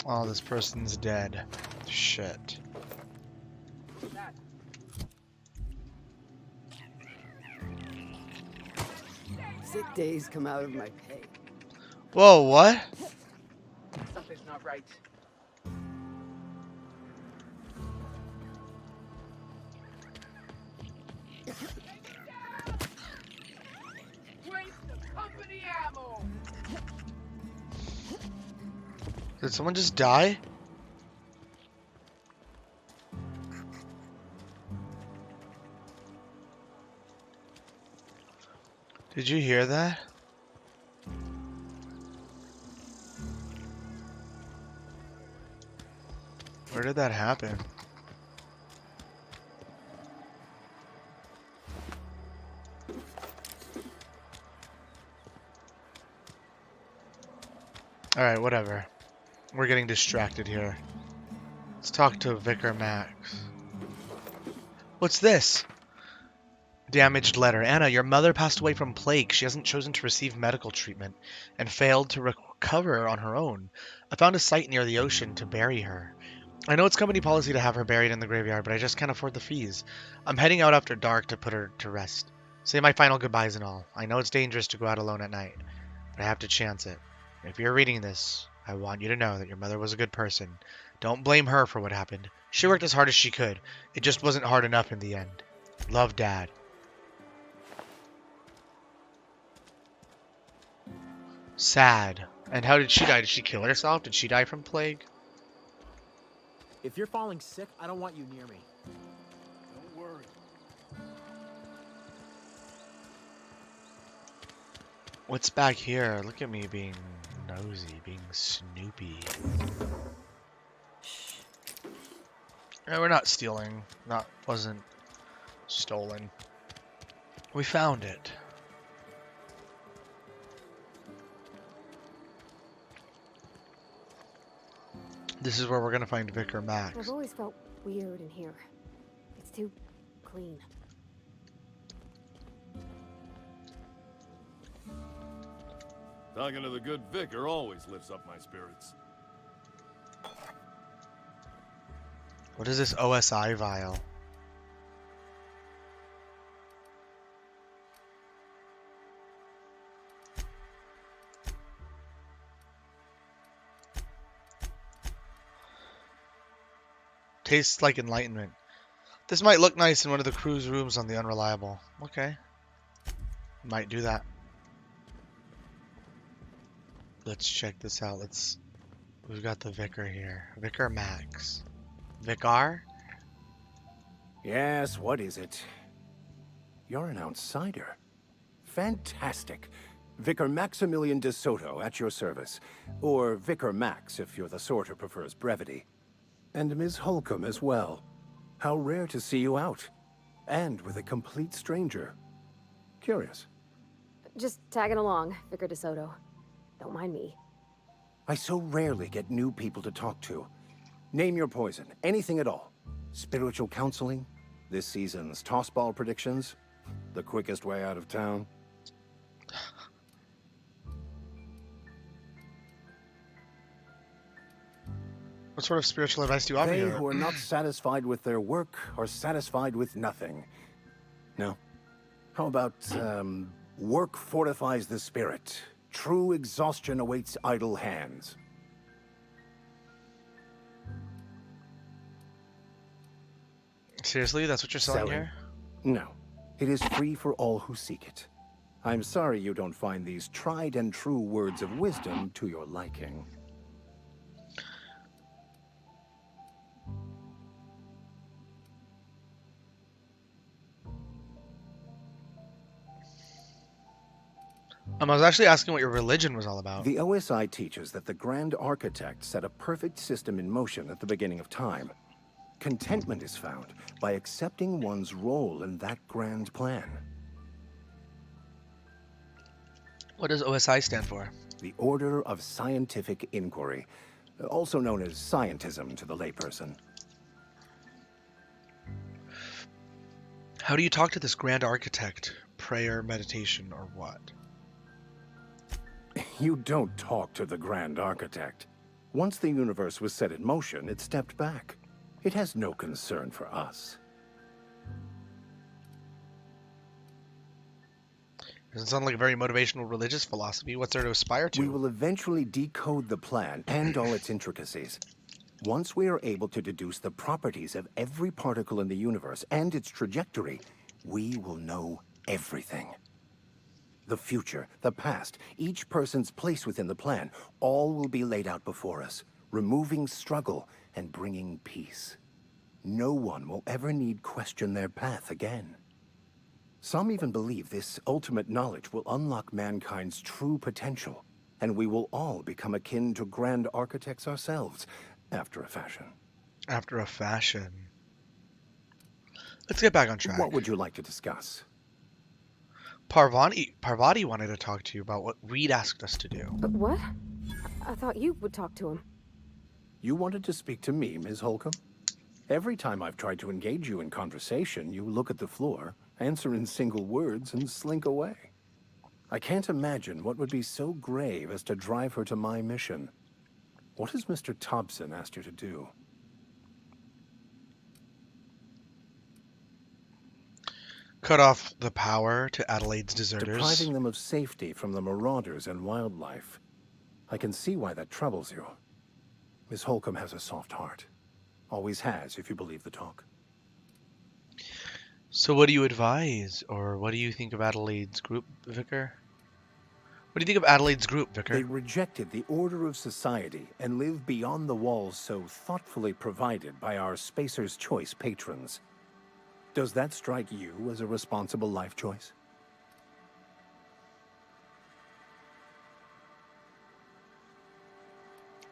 Oh, this person's dead. Shit. Sick days come out of my pay. Whoa, what? Something's not right. Waste of company ammo. Did someone just die? Did you hear that? Where did that happen? Alright, whatever. We're getting distracted here. Let's talk to Vicar Max. What's this? Damaged letter. Anna, your mother passed away from plague. She hasn't chosen to receive medical treatment and failed to recover on her own. I found a site near the ocean to bury her. I know it's company policy to have her buried in the graveyard, but I just can't afford the fees. I'm heading out after dark to put her to rest. Say my final goodbyes and all. I know it's dangerous to go out alone at night, but I have to chance it. If you're reading this, I want you to know that your mother was a good person. Don't blame her for what happened. She worked as hard as she could. It just wasn't hard enough in the end. Love, Dad. Sad. And how did she die? Did she kill herself? Did she die from plague? If you're falling sick, I don't want you near me. Don't worry. What's back here? Look at me being nosy, being snoopy. We're not stealing. Wasn't stolen. We found it. This is where we're gonna find Vicar Max. I've always felt weird in here. It's too clean. Talking to the good vicar always lifts up my spirits. What is this OSI vial? Tastes like enlightenment. This might look nice in one of the crew's rooms on the Unreliable. Okay. Might do that. Let's check this out. We've got the Vicar here. Vicar Max. Vicar? Yes, what is it? You're an outsider. Fantastic. Vicar Maximilian de Soto at your service. Or Vicar Max if you're the sort who prefers brevity. And Ms. Holcomb as well. How rare to see you out. And with a complete stranger. Curious. Just tagging along, Vicar DeSoto. Don't mind me. I so rarely get new people to talk to. Name your poison, anything at all. Spiritual counseling, this season's tossball predictions, the quickest way out of town. What sort of spiritual advice do you offer They here? who are not satisfied with their work are satisfied with nothing. No. How about, work fortifies the spirit. True exhaustion awaits idle hands. Seriously, that's what you're selling here? No. It is free for all who seek it. I'm sorry you don't find these tried and true words of wisdom to your liking. I was actually asking what your religion was all about. The OSI teaches that the Grand Architect set a perfect system in motion at the beginning of time. Contentment is found by accepting one's role in that grand plan. What does OSI stand for? The Order of Scientific Inquiry, also known as scientism to the layperson. How do you talk to this grand architect? Prayer, meditation, or what? You don't talk to the grand architect. Once the universe was set in motion, it stepped back. It has no concern for us. Doesn't sound like a very motivational religious philosophy. What's there to aspire to? We will eventually decode the plan and all its intricacies. Once we are able to deduce the properties of every particle in the universe and its trajectory, we will know everything. The future, the past, each person's place within the plan, all will be laid out before us, removing struggle and bringing peace. No one will ever need question their path again. Some even believe this ultimate knowledge will unlock mankind's true potential, and we will all become akin to grand architects ourselves, after a fashion. After a fashion. Let's get back on track. What would you like to discuss? Parvati wanted to talk to you about what Reed asked us to do. What? I thought you would talk to him. You wanted to speak to me, Ms. Holcomb? Every time I've tried to engage you in conversation, you look at the floor, answer in single words, and slink away. I can't imagine what would be so grave as to drive her to my mission. What has Mr. Thompson asked you to do? Cut off the power to Adelaide's deserters. Depriving them of safety from the marauders and wildlife. I can see why that troubles you. Miss Holcomb has a soft heart. Always has, if you believe the talk. So what do you advise, or what do you think of Adelaide's group, Vicar? What do you think of Adelaide's group, Vicar? They rejected the order of society and live beyond the walls so thoughtfully provided by our Spacer's Choice patrons. Does that strike you as a responsible life choice?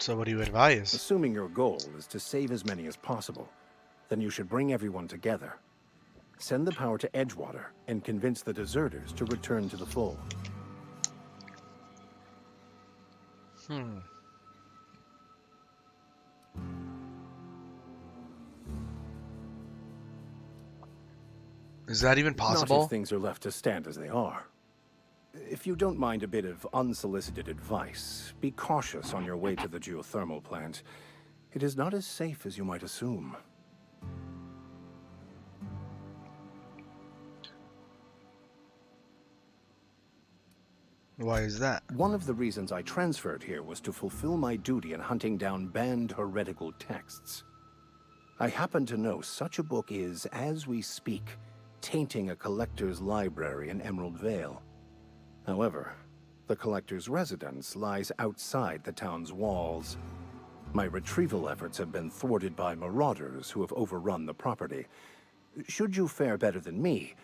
So what do you advise? Assuming your goal is to save as many as possible, then you should bring everyone together. Send the power to Edgewater and convince the deserters to return to the fold. Is that even possible? Not if things are left to stand as they are. If you don't mind a bit of unsolicited advice, be cautious on your way to the geothermal plant. It is not as safe as you might assume. Why is that? One of the reasons I transferred here was to fulfill my duty in hunting down banned heretical texts. I happen to know such a book is, as we speak, tainting a collector's library in Emerald Vale. However, the collector's residence lies outside the town's walls. My retrieval efforts have been thwarted by marauders who have overrun the property. Should you fare better than me,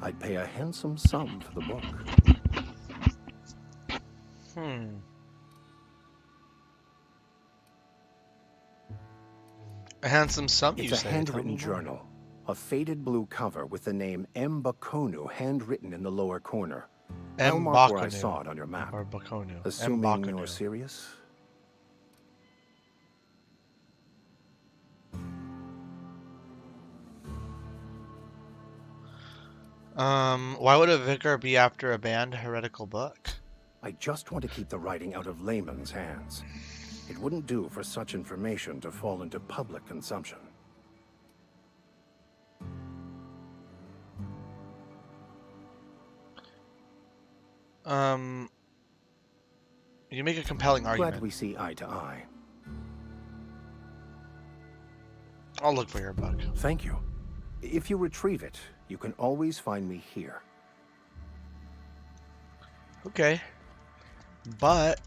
I'd pay a handsome sum for the book. A handsome sum, you say? It's a handwritten journal. A faded blue cover with the name M. Bakonu handwritten in the lower corner. I'll mark where I saw it on your map. Or Bakonu. Assuming you're serious? Why would a vicar be after a banned heretical book? I just want to keep the writing out of layman's hands. It wouldn't do for such information to fall into public consumption. You make a compelling argument. Glad we see eye to eye. I'll look for your book. Thank you. If you retrieve it, you can always find me here. Okay. But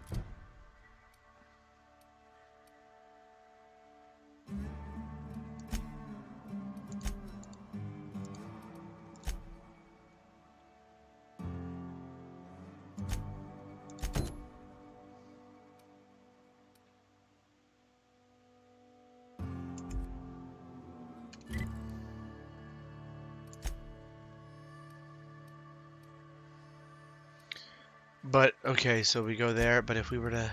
But, okay, so we go there, but if we were to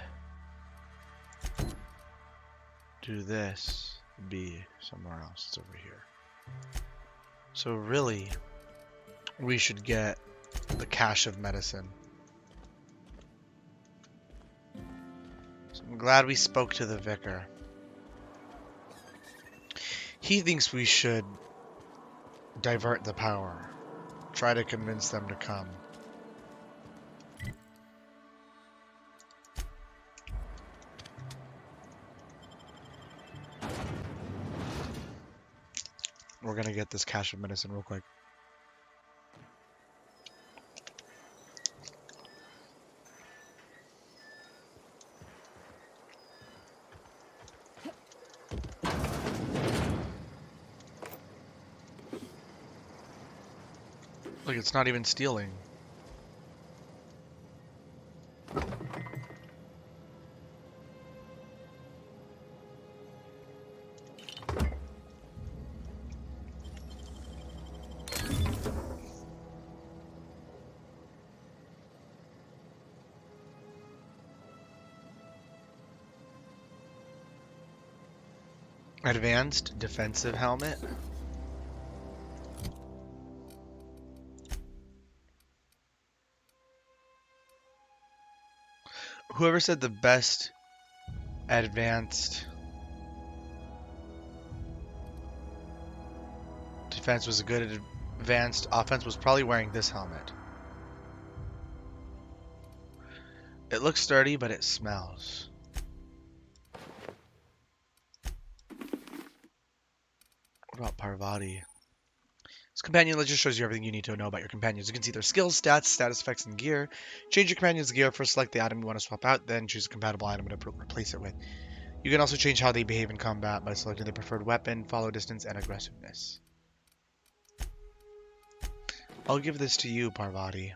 do this, it'd be somewhere else. It's over here. So really, we should get the cache of medicine. So I'm glad we spoke to the vicar. He thinks we should divert the power. Try to convince them to come. We're gonna get this cache of medicine real quick. Look, it's not even stealing. Advanced defensive helmet. Whoever said the best advanced defense was a good advanced offense was probably wearing this helmet. It looks sturdy, but it smells. What about Parvati? This companion list just shows you everything you need to know about your companions. You can see their skills, stats, status effects, and gear. Change your companion's gear. First select the item you want to swap out, then choose a compatible item to replace it with. You can also change how they behave in combat by selecting their preferred weapon, follow distance, and aggressiveness. I'll give this to you, Parvati.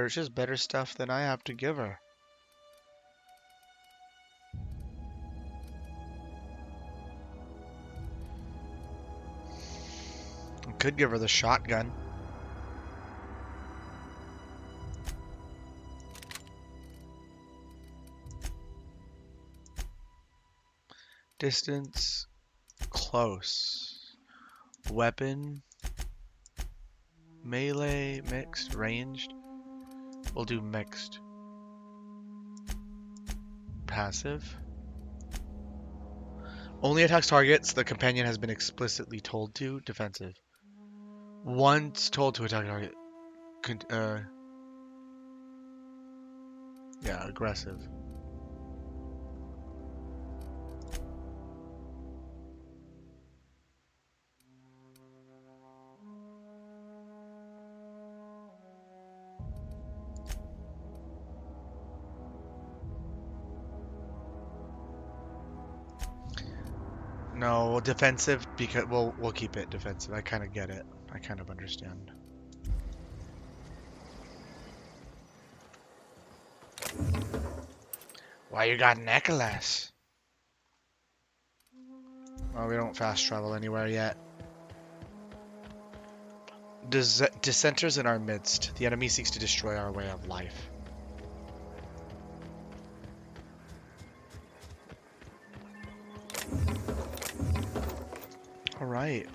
She has better stuff than I have to give her. I could give her the shotgun. Distance, close. Weapon, melee, mixed, ranged. We'll do mixed. Passive. Only attacks targets the companion has been explicitly told to. Defensive. Once told to attack target. Yeah, aggressive. No, defensive because we'll keep it defensive. I kind of get it. I kind of understand. Why you got necklace? Well, we don't fast travel anywhere yet. Dissenters in our midst. The enemy seeks to destroy our way of life. All right.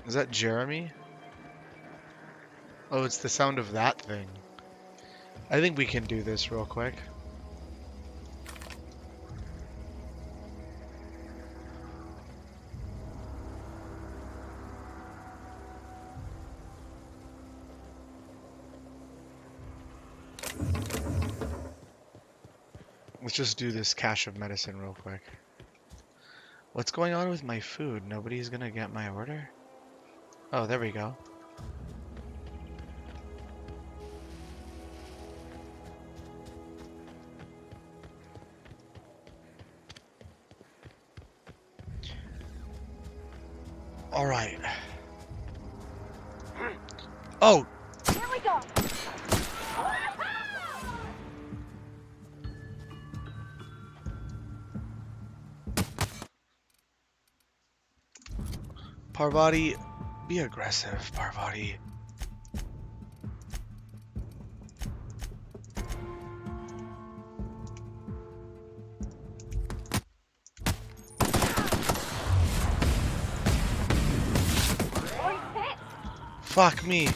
Is that Jeremy? Oh, it's the sound of that thing. I think we can do this real quick. Let's just do this cache of medicine real quick. What's going on with my food? Nobody's gonna get my order? Oh, there we go. All right. Oh, Parvati, be aggressive, Parvati. Fuck me.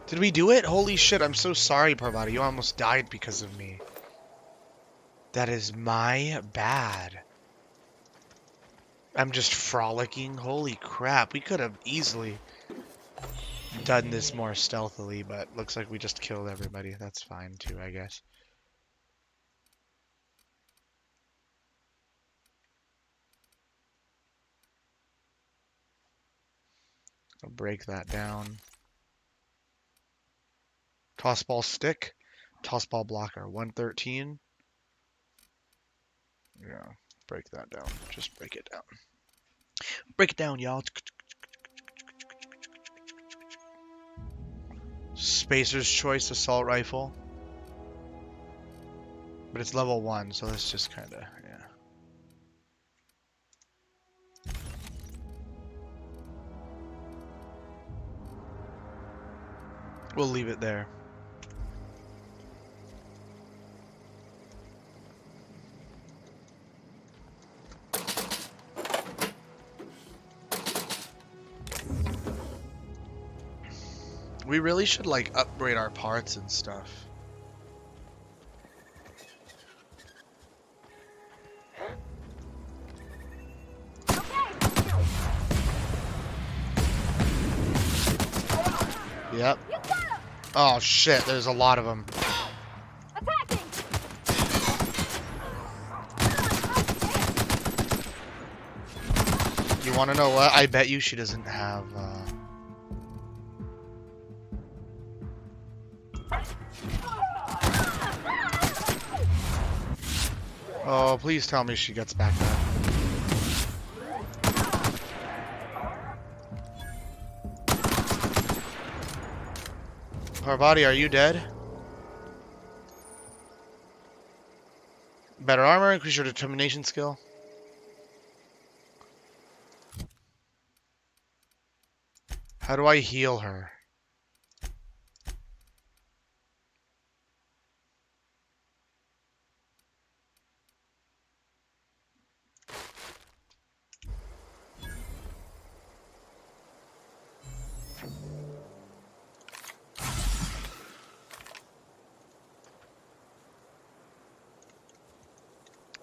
Did we do it? Holy shit, I'm so sorry, Parvati. You almost died because of me. That is my bad. I'm just frolicking. Holy crap, we could have easily done this more stealthily, but looks like we just killed everybody. That's fine too, I guess. I'll break that down. Toss ball stick, toss ball blocker, 113. Yeah, break that down. Just break it down. Break it down, y'all. Spacer's Choice assault rifle. But it's level 1, so that's just kind of, yeah. We'll leave it there. We really should, like, upgrade our parts and stuff. Yep. Oh shit, there's a lot of them. You want to know what? I bet you she doesn't have, Oh, please tell me she gets back up. Parvati, are you dead? Better armor, increase your determination skill. How do I heal her?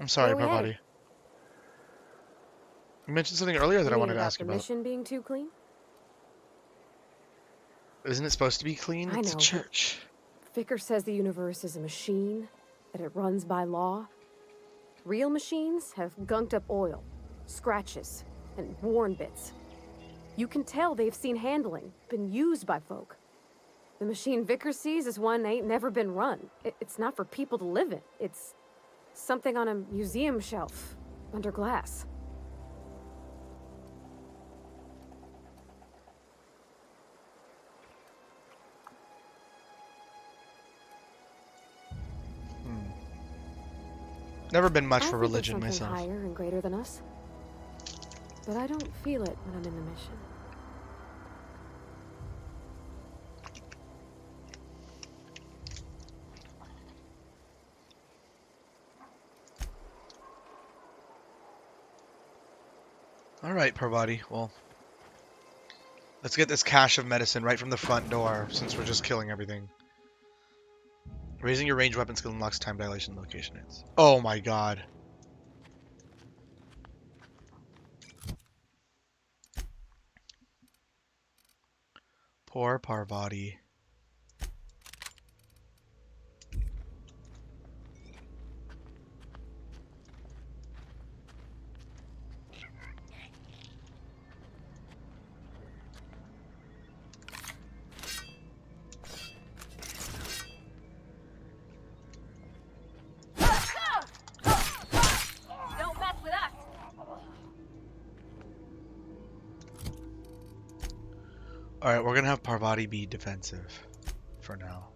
I'm sorry, Parvati. You mentioned something earlier that I wanted to ask you about. The mission being too clean? Isn't it supposed to be clean? It's a church. Vicar says the universe is a machine, that it runs by law. Real machines have gunked up oil, scratches, and worn bits. You can tell they've seen handling, been used by folk. The machine Vicar sees is one ain't never been run. It's not for people to live in. It's something on a museum shelf, under glass. Never been much for religion myself. myself. Higher and greater than us. But I don't feel it when I'm in the mission. All right, Parvati. Well, let's get this cache of medicine right from the front door, since we're just killing everything. Raising your ranged weapon skill unlocks time dilation location hits. Oh my god. Poor Parvati. Alright, we're gonna have Parvati be defensive for now.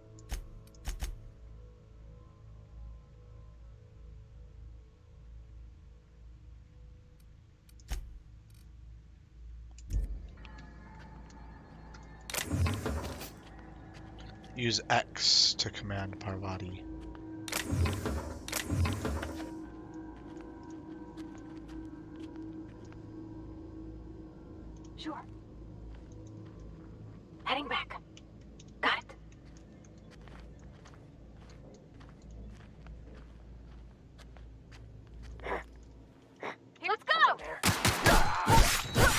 Use X to command Parvati. Sure. Heading back. Got it. Let's go!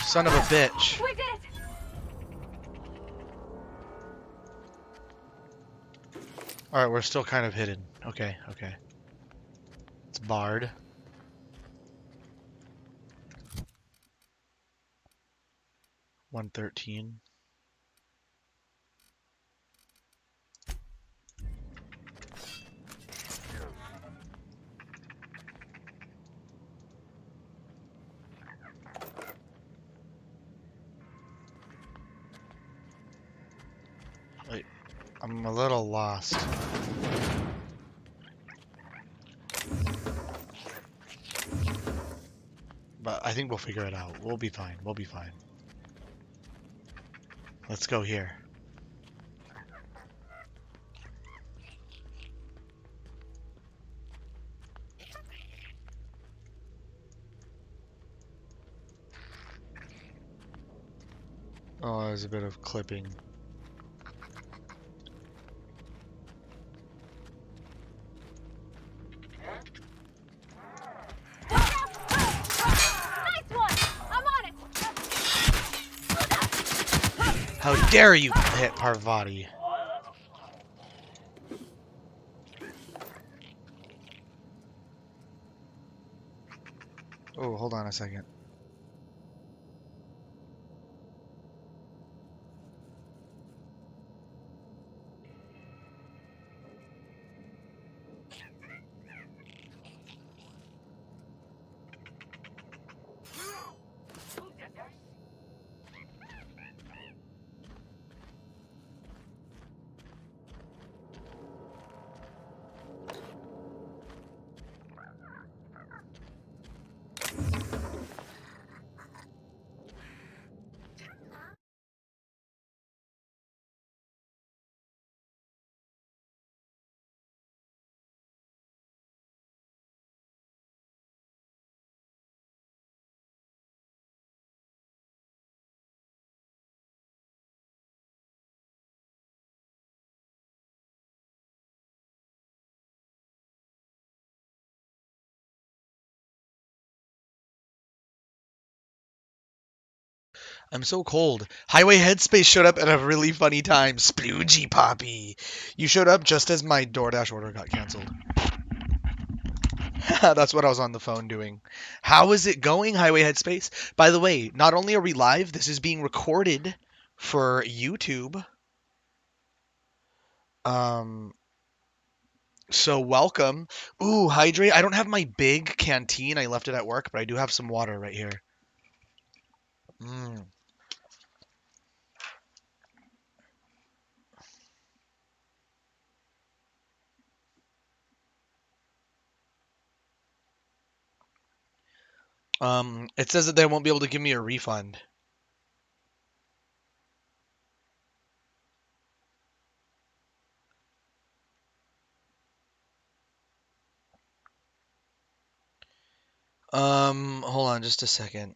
Son of a bitch. We did it! Alright, we're still kind of hidden. Okay, okay. It's barred. $113. Wait, I'm a little lost. But I think we'll figure it out. We'll be fine. We'll be fine. Let's go here. Oh, there's a bit of clipping. How dare you hit Parvati? Oh, hold on a second. I'm so cold. Highway Headspace showed up at a really funny time. Sploogy Poppy. You showed up just as my DoorDash order got canceled. That's what I was on the phone doing. How is it going, Highway Headspace? By the way, not only are we live, this is being recorded for YouTube. So welcome. Ooh, hydrate. I don't have my big canteen. I left it at work, but I do have some water right here. Mm. It says that they won't be able to give me a refund. Hold on just a second.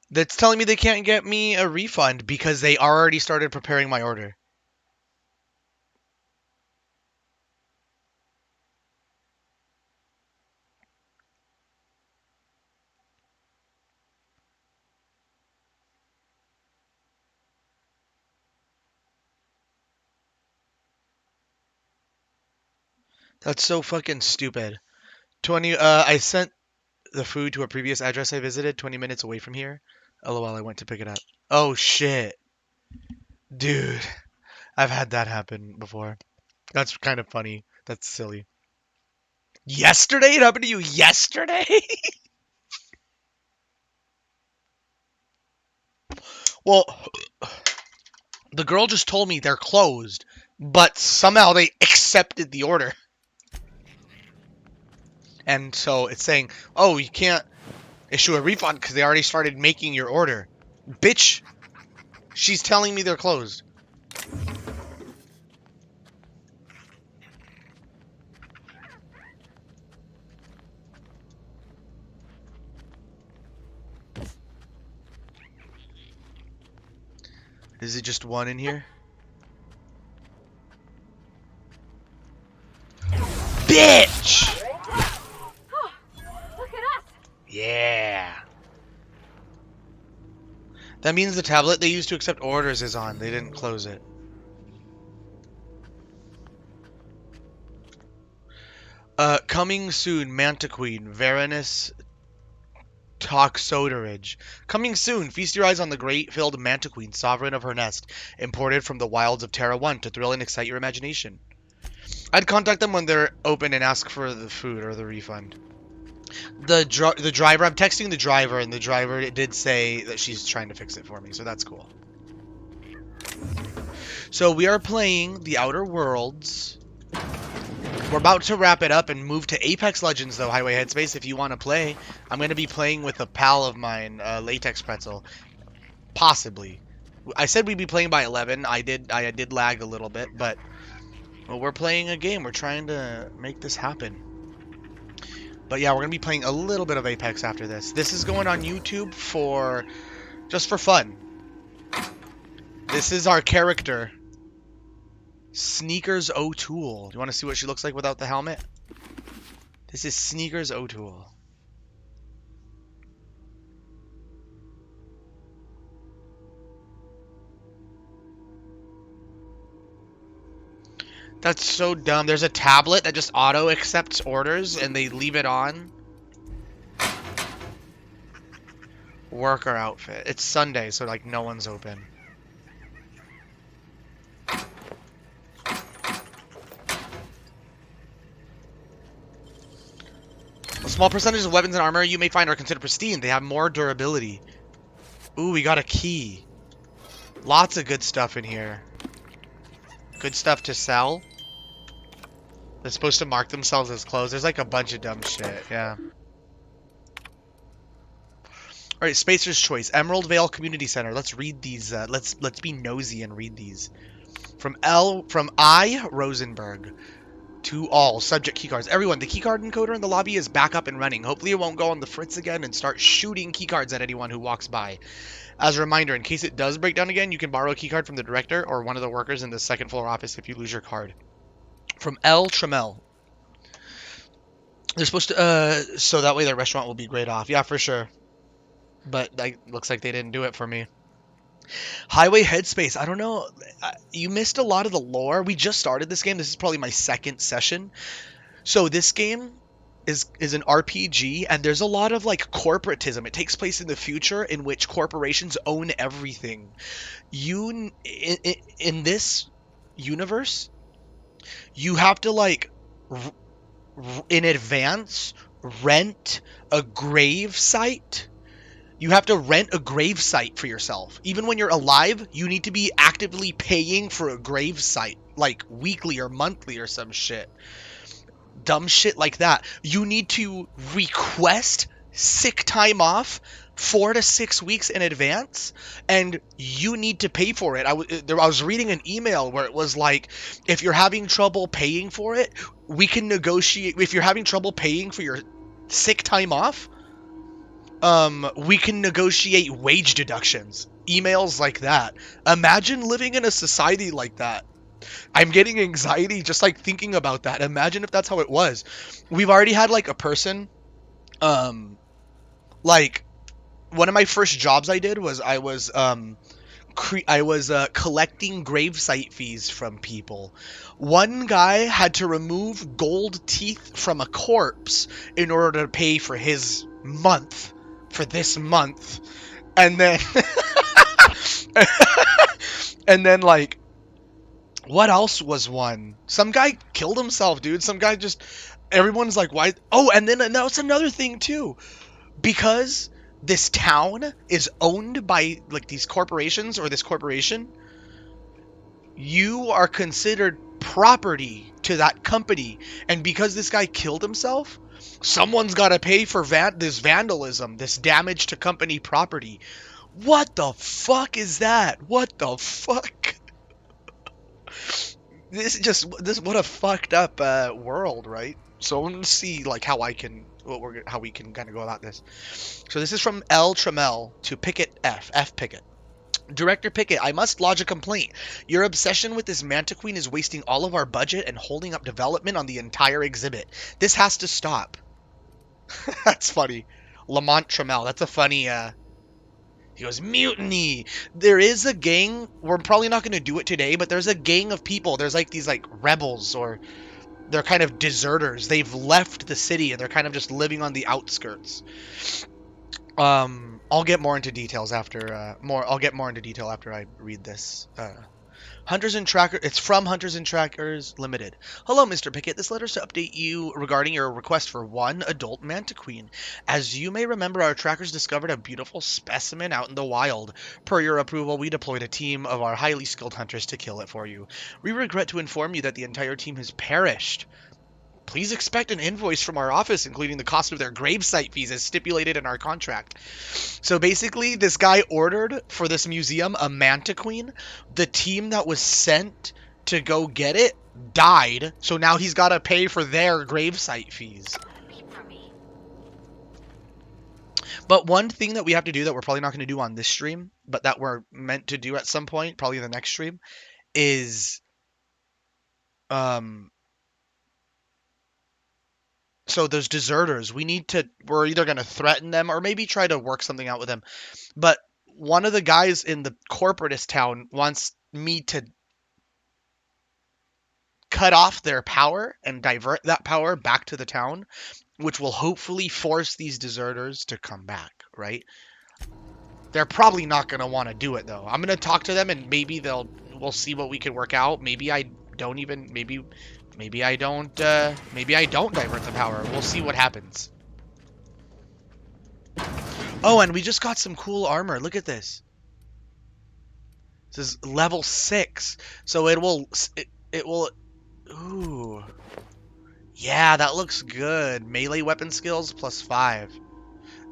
That's telling me they can't get me a refund because they already started preparing my order. That's so fucking stupid. 20 I sent the food to a previous address I visited 20 minutes away from here. LOL, I went to pick it up. Oh shit. Dude. I've had that happen before. That's kind of funny. That's silly. Yesterday? It happened to you yesterday? Well, the girl just told me they're closed, but somehow they accepted the order. And so it's saying, oh, you can't issue a refund because they already started making your order. Bitch, she's telling me they're closed. Is it just one in here? Bitch! Look at us! Yeah. That means the tablet they used to accept orders is on. They didn't close it. Coming soon, Mantiqueen, Varanus Toxoderage. Coming soon, feast your eyes on the great filled Mantiqueen, sovereign of her nest, imported from the wilds of Terra 1 to thrill and excite your imagination. I'd contact them when they're open and ask for the food or the refund. The driver, I'm texting the driver, and the driver did say that she's trying to fix it for me, so that's cool. So we are playing The Outer Worlds. We're about to wrap it up and move to Apex Legends, though, Highway Headspace, if you want to play. I'm going to be playing with a pal of mine, Latex Pretzel. Possibly. I said we'd be playing by 11. I did lag a little bit, but well, we're playing a game. We're trying to make this happen. But yeah, we're going to be playing a little bit of Apex after this. This is going on YouTube just for fun. This is our character, Sneakers O'Toole. Do you want to see what she looks like without the helmet? This is Sneakers O'Toole. That's so dumb. There's a tablet that just auto accepts orders and they leave it on. Worker outfit. It's Sunday, so like no one's open. A small percentage of weapons and armor you may find are considered pristine. They have more durability. Ooh, we got a key. Lots of good stuff in here. Good stuff to sell. They're supposed to mark themselves as closed. There's like a bunch of dumb shit, yeah. Alright, Spacer's Choice. Emerald Vale Community Center. Let's read these. Let's be nosy and read these. From I. Rosenberg. To all. Subject keycards. Everyone, the keycard encoder in the lobby is back up and running. Hopefully it won't go on the fritz again and start shooting keycards at anyone who walks by. As a reminder, in case it does break down again, you can borrow a keycard from the director or one of the workers in the second floor office if you lose your card. From L. Trammell. They're supposed to, so that way their restaurant will be great off. Yeah, for sure. But that looks like they didn't do it for me. Highway Headspace. I don't know. You missed a lot of the lore. We just started this game. This is probably my second session. So this game is an RPG, and there's a lot of like corporatism. It takes place in the future in which corporations own everything. In this universe, you have to like in advance rent a grave site. You have to rent a grave site for yourself. Even when you're alive, you need to be actively paying for a grave site, like weekly or monthly or some shit. Dumb shit like that. You need to request sick time off 4 to 6 weeks in advance, and you need to pay for it. I was reading an email where it was like, if you're having trouble paying for it, we can negotiate. If you're having trouble paying for your sick time off, we can negotiate wage deductions. Emails like that. Imagine living in a society like that. I'm getting anxiety just like thinking about that. Imagine if that's how it was. We've already had like a person, like one of my first jobs I did was I was collecting gravesite fees from people. One guy had to remove gold teeth from a corpse in order to pay for his month. For this month, and then and then like What else was one? Some guy killed himself, dude. Some guy just. Everyone's like, why? Oh, and then that's another thing too, because this town is owned by like these corporations or this corporation. You are considered property to that company, and because this guy killed himself, someone's got to pay for this vandalism, this damage to company property. What the fuck is that? What the fuck? This what a fucked up world, right? So I'm gonna see like how we can kind of go about this. So this is from L Trammell to Pickett F Pickett. Director Pickett, I must lodge a complaint. Your obsession with this Mantiqueen is wasting all of our budget and holding up development on the entire exhibit. This has to stop. That's funny. Lamont Trammell. That's a funny. He goes, mutiny. There is a gang. We're probably not going to do it today, but there's a gang of people. There's like these like rebels, or they're kind of deserters. They've left the city and they're kind of just living on the outskirts. I'll get more into details after I'll get more into detail after I read this. Hunters and Trackers. It's from Hunters and Trackers Limited. Hello, Mr. Pickett. This letter's to update you regarding your request for one adult mantiqueen. As you may remember, our trackers discovered a beautiful specimen out in the wild. Per your approval, we deployed a team of our highly skilled hunters to kill it for you. We regret to inform you that the entire team has perished. Please expect an invoice from our office, including the cost of their gravesite fees as stipulated in our contract. So basically, this guy ordered for this museum a mantiqueen. The team that was sent to go get it died, so now he's got to pay for their gravesite fees. But one thing that we have to do that we're probably not going to do on this stream, but that we're meant to do at some point, probably the next stream, is so those deserters, we're either going to threaten them or maybe try to work something out with them. But one of the guys in the corporatist town wants me to cut off their power and divert that power back to the town, which will hopefully force these deserters to come back, right? They're probably not going to want to do it though. I'm going to talk to them and maybe we'll see what we can work out. Maybe I don't divert the power. We'll see what happens. Oh, and we just got some cool armor. Look at this. This is level 6. So it will ooh. Yeah, that looks good. Melee weapon skills plus 5.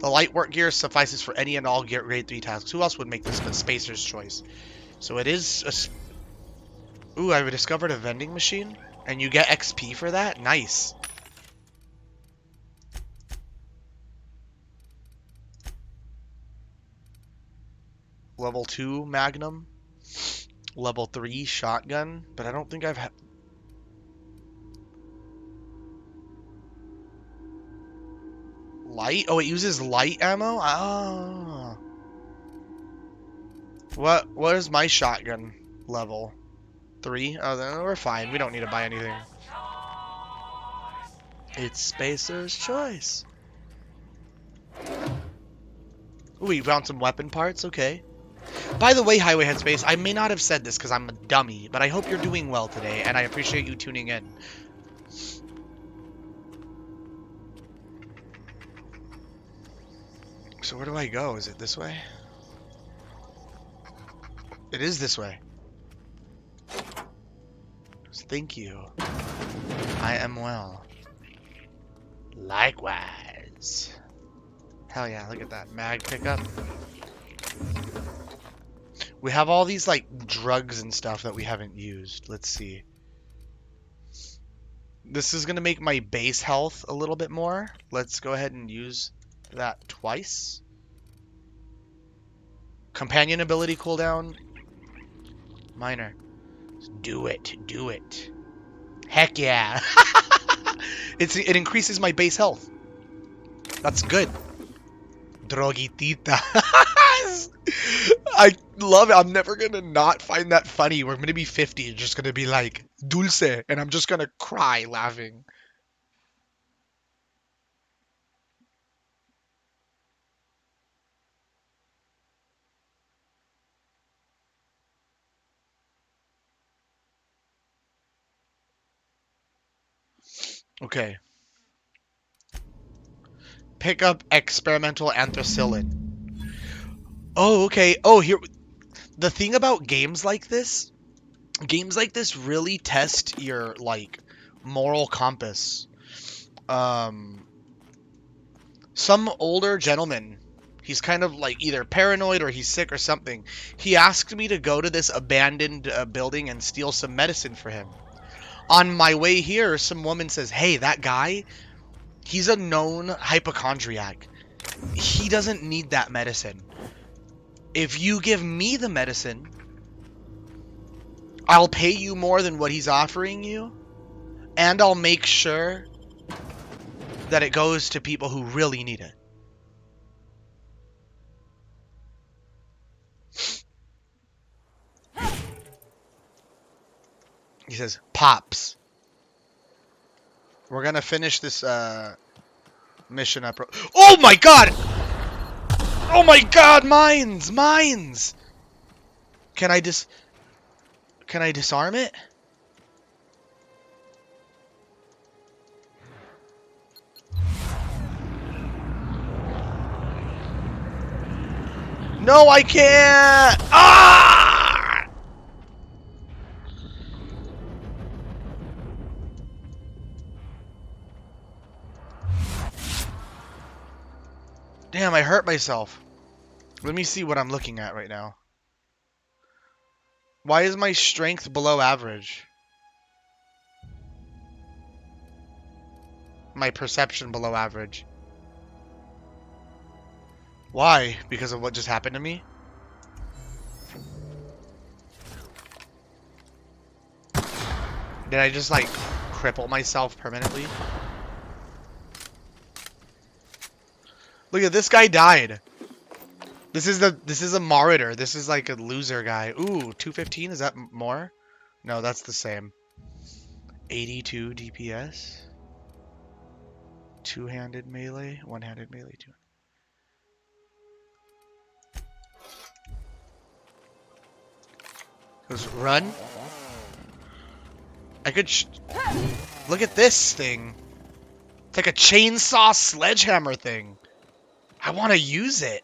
The light work gear suffices for any and all grade 3 tasks. Who else would make this but Spacer's choice? So it is ooh, I've discovered a vending machine and you get XP for that? Nice. Level 2 Magnum. Level 3 shotgun, but I don't think I've light? Oh, it uses light ammo? Oh. What is my shotgun level? 3? Oh, then we're fine. We don't need to buy anything. It's Spacer's choice. Ooh, we found some weapon parts? Okay. By the way, Highway Headspace, I may not have said this because I'm a dummy, but I hope you're doing well today, and I appreciate you tuning in. So where do I go? Is it this way? It is this way. Thank you. I am well. Likewise. Hell yeah, look at that. Mag pickup. We have all these, like, drugs and stuff that we haven't used. Let's see. This is going to make my base health a little bit more. Let's go ahead and use that twice. Companion ability cooldown. Minor. Do it. Do it. Heck yeah. It increases my base health. That's good. Droguitita. I love it. I'm never gonna not find that funny. We're gonna be 50 and just gonna be like, Dulce, and I'm just gonna cry laughing. Okay. Pick up experimental anthracillin. Oh, okay. Oh, here. The thing about games like this really test your, like, moral compass. Some older gentleman, he's kind of like either paranoid or he's sick or something. He asked me to go to this abandoned building and steal some medicine for him. On my way here, some woman says, "Hey, that guy, he's a known hypochondriac. He doesn't need that medicine. If you give me the medicine, I'll pay you more than what he's offering you, and I'll make sure that it goes to people who really need it." He says, "Pops, we're gonna finish this mission up." Oh my god! Oh my god! Mines! Mines! Can I disarm it? No, I can't! Ah! Damn, I hurt myself. Let me see what I'm looking at right now. Why is my strength below average? My perception below average. Why? Because of what just happened to me? Did I just, like, cripple myself permanently? Look at this guy died. This is a martyr. This is like a loser guy. Ooh, 215, is that more? No, that's the same. 82 DPS. Two-handed melee, one-handed melee, two. Goes run. I could look at this thing. It's like a chainsaw sledgehammer thing. I want to use it.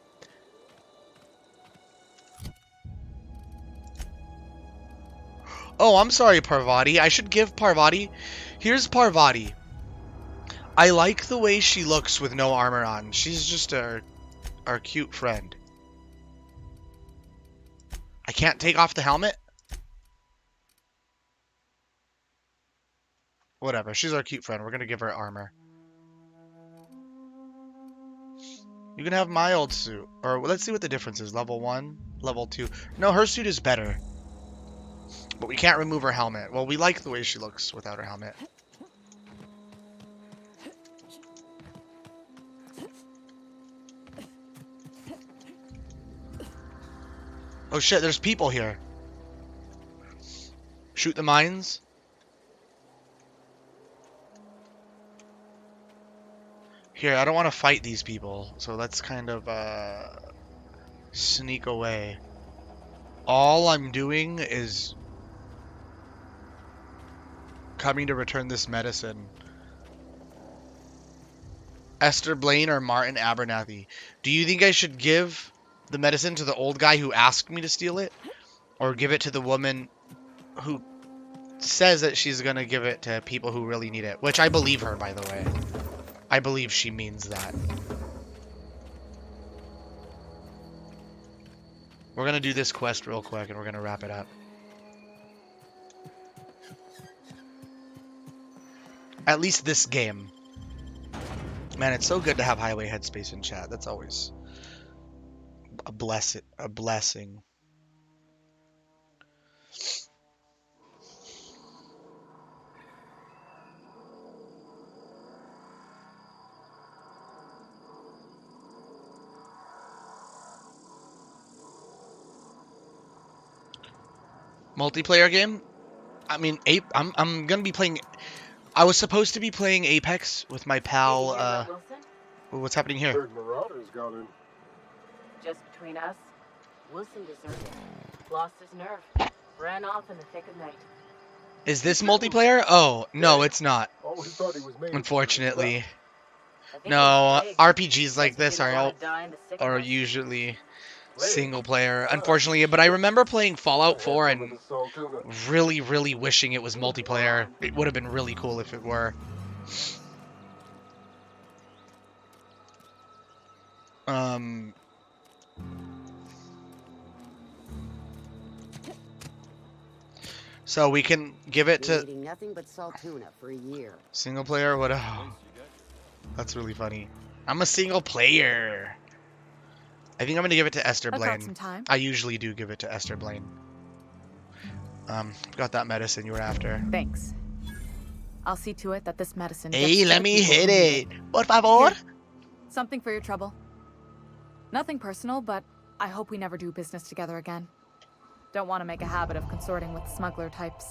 Oh, I'm sorry, Parvati. I should give Parvati... Here's Parvati. I like the way she looks with no armor on. She's just our cute friend. I can't take off the helmet? Whatever. She's our cute friend. We're going to give her armor. You can have my old suit. Or let's see what the difference is. Level 1, level 2. No, her suit is better. But we can't remove her helmet. Well, we like the way she looks without her helmet. Oh shit, there's people here. Shoot the mines. Here, I don't want to fight these people, so let's kind of sneak away. All I'm doing is coming to return this medicine. Esther Blaine or Martin Abernathy? Do you think I should give the medicine to the old guy who asked me to steal it? Or give it to the woman who says that she's going to give it to people who really need it? Which I believe her, by the way. I believe she means that. We're going to do this quest real quick and we're going to wrap it up. At least this game. Man, it's so good to have Highway Headspace in chat. That's always a blessing. Multiplayer game? I mean, I'm gonna be playing. I was supposed to be playing Apex with my pal. What's happening here? Heard Marauders got in. Just between us, Wilson deserted. Lost his nerve. Ran off in the thick of night. Is this multiplayer? Oh no, it's not. Always thought he was made. Unfortunately. No, RPGs like this are usually single player, unfortunately. But I remember playing Fallout 4 and really, really wishing it was multiplayer. It would have been really cool if it were. So we can give it to eating nothing but salt tuna for a year. single player. What? Oh, that's really funny. I'm a single player. I think I'm gonna give it to Esther Blaine. I usually do give it to Esther Blaine. Got that medicine you were after. Thanks. I'll see to it that this medicine Hey, gets to let the me people hit who need it. Por favor. Here. Something for your trouble. Nothing personal, but I hope we never do business together again. Don't want to make a habit of consorting with smuggler types.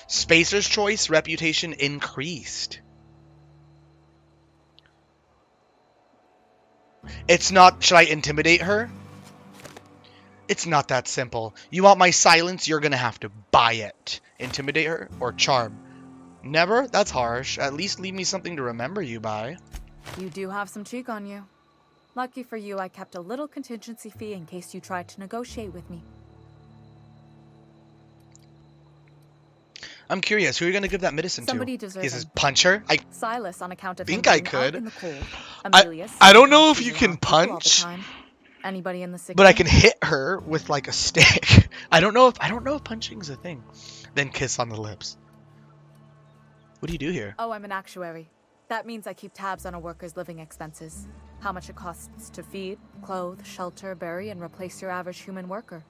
Spacer's Choice reputation increased. It's not, should I intimidate her? It's not that simple. You want my silence? You're gonna have to buy it. Intimidate her or charm? Never? That's harsh. At least leave me something to remember you by. You do have some cheek on you. Lucky for you, I kept a little contingency fee in case you tried to negotiate with me. I'm curious, who are you gonna give that medicine Somebody to? deserving. Is this Puncher? I Silas on account of think him I being out could. in the cold. Amelius, I don't know if being you around can people all the punch, time. Anybody in the sick but I room? can hit her with like a stick. I don't know if punching's a thing. Then kiss on the lips. What do you do here? Oh, I'm an actuary. That means I keep tabs on a worker's living expenses. How much it costs to feed, clothe, shelter, bury, and replace your average human worker.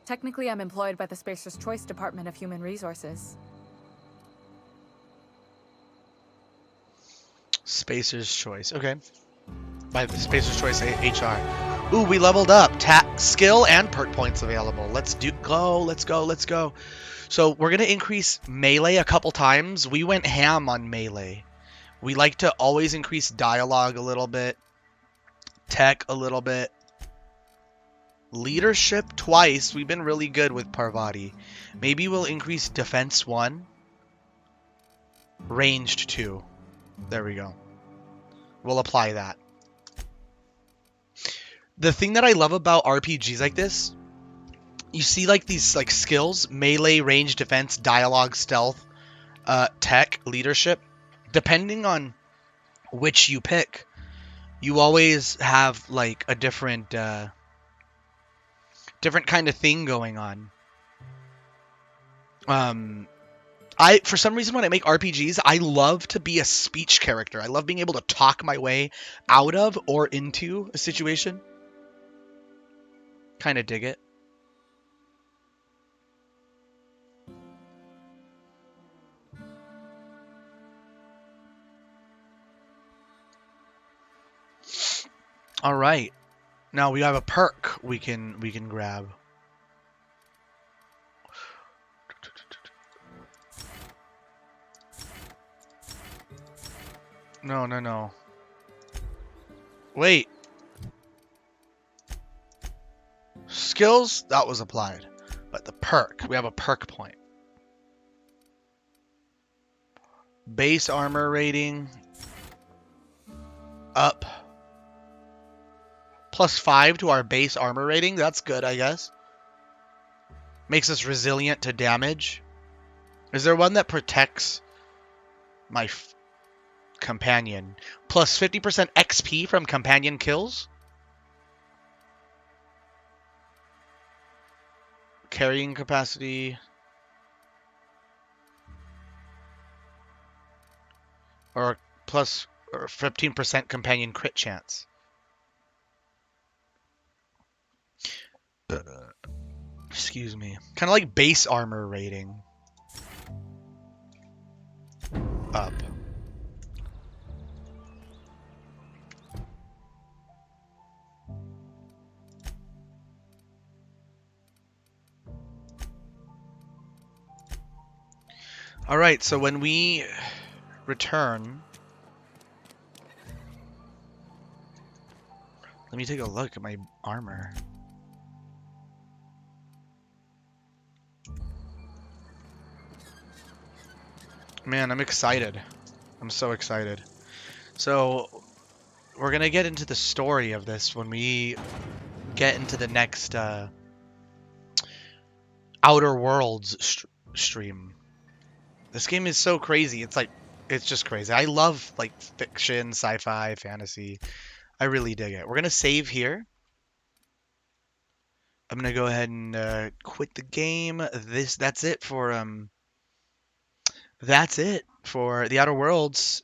Technically, I'm employed by the Spacer's Choice Department of Human Resources. Spacer's Choice. Okay. By the Spacer's Choice HR. Ooh, we leveled up. Skill and perk points available. Let's go. So we're going to increase melee a couple times. We went ham on melee. We like to always increase dialogue a little bit. Tech a little bit. Leadership twice. We've been really good with Parvati. Maybe we'll increase defense 1. Ranged 2. There we go. We'll apply that. The thing that I love about RPGs like this, you see like these like skills, melee, range, defense, dialogue, stealth, tech, leadership. Depending on which you pick, you always have like a different kind of thing going on. For some reason when I make RPGs, I love to be a speech character. I love being able to talk my way out of or into a situation. Kind of dig it. All right. Now we have a perk we can grab. No. Wait. Skills, that was applied. But the perk, we have a perk point. Base armor rating. Up. +5 to our base armor rating. That's good, I guess. Makes us resilient to damage. Is there one that protects my companion? +50% XP from companion kills? Carrying capacity. Or plus or 15% companion crit chance. Excuse me. Kind of like base armor rating. Up. All right, so when we return, let me take a look at my armor. Man, I'm excited. I'm so excited. So we're gonna get into the story of this when we get into the next Outer Worlds stream. This game is so crazy. It's just crazy. I love like fiction, sci-fi, fantasy. I really dig it. We're gonna save here. I'm gonna go ahead and quit the game. That's it for the Outer Worlds.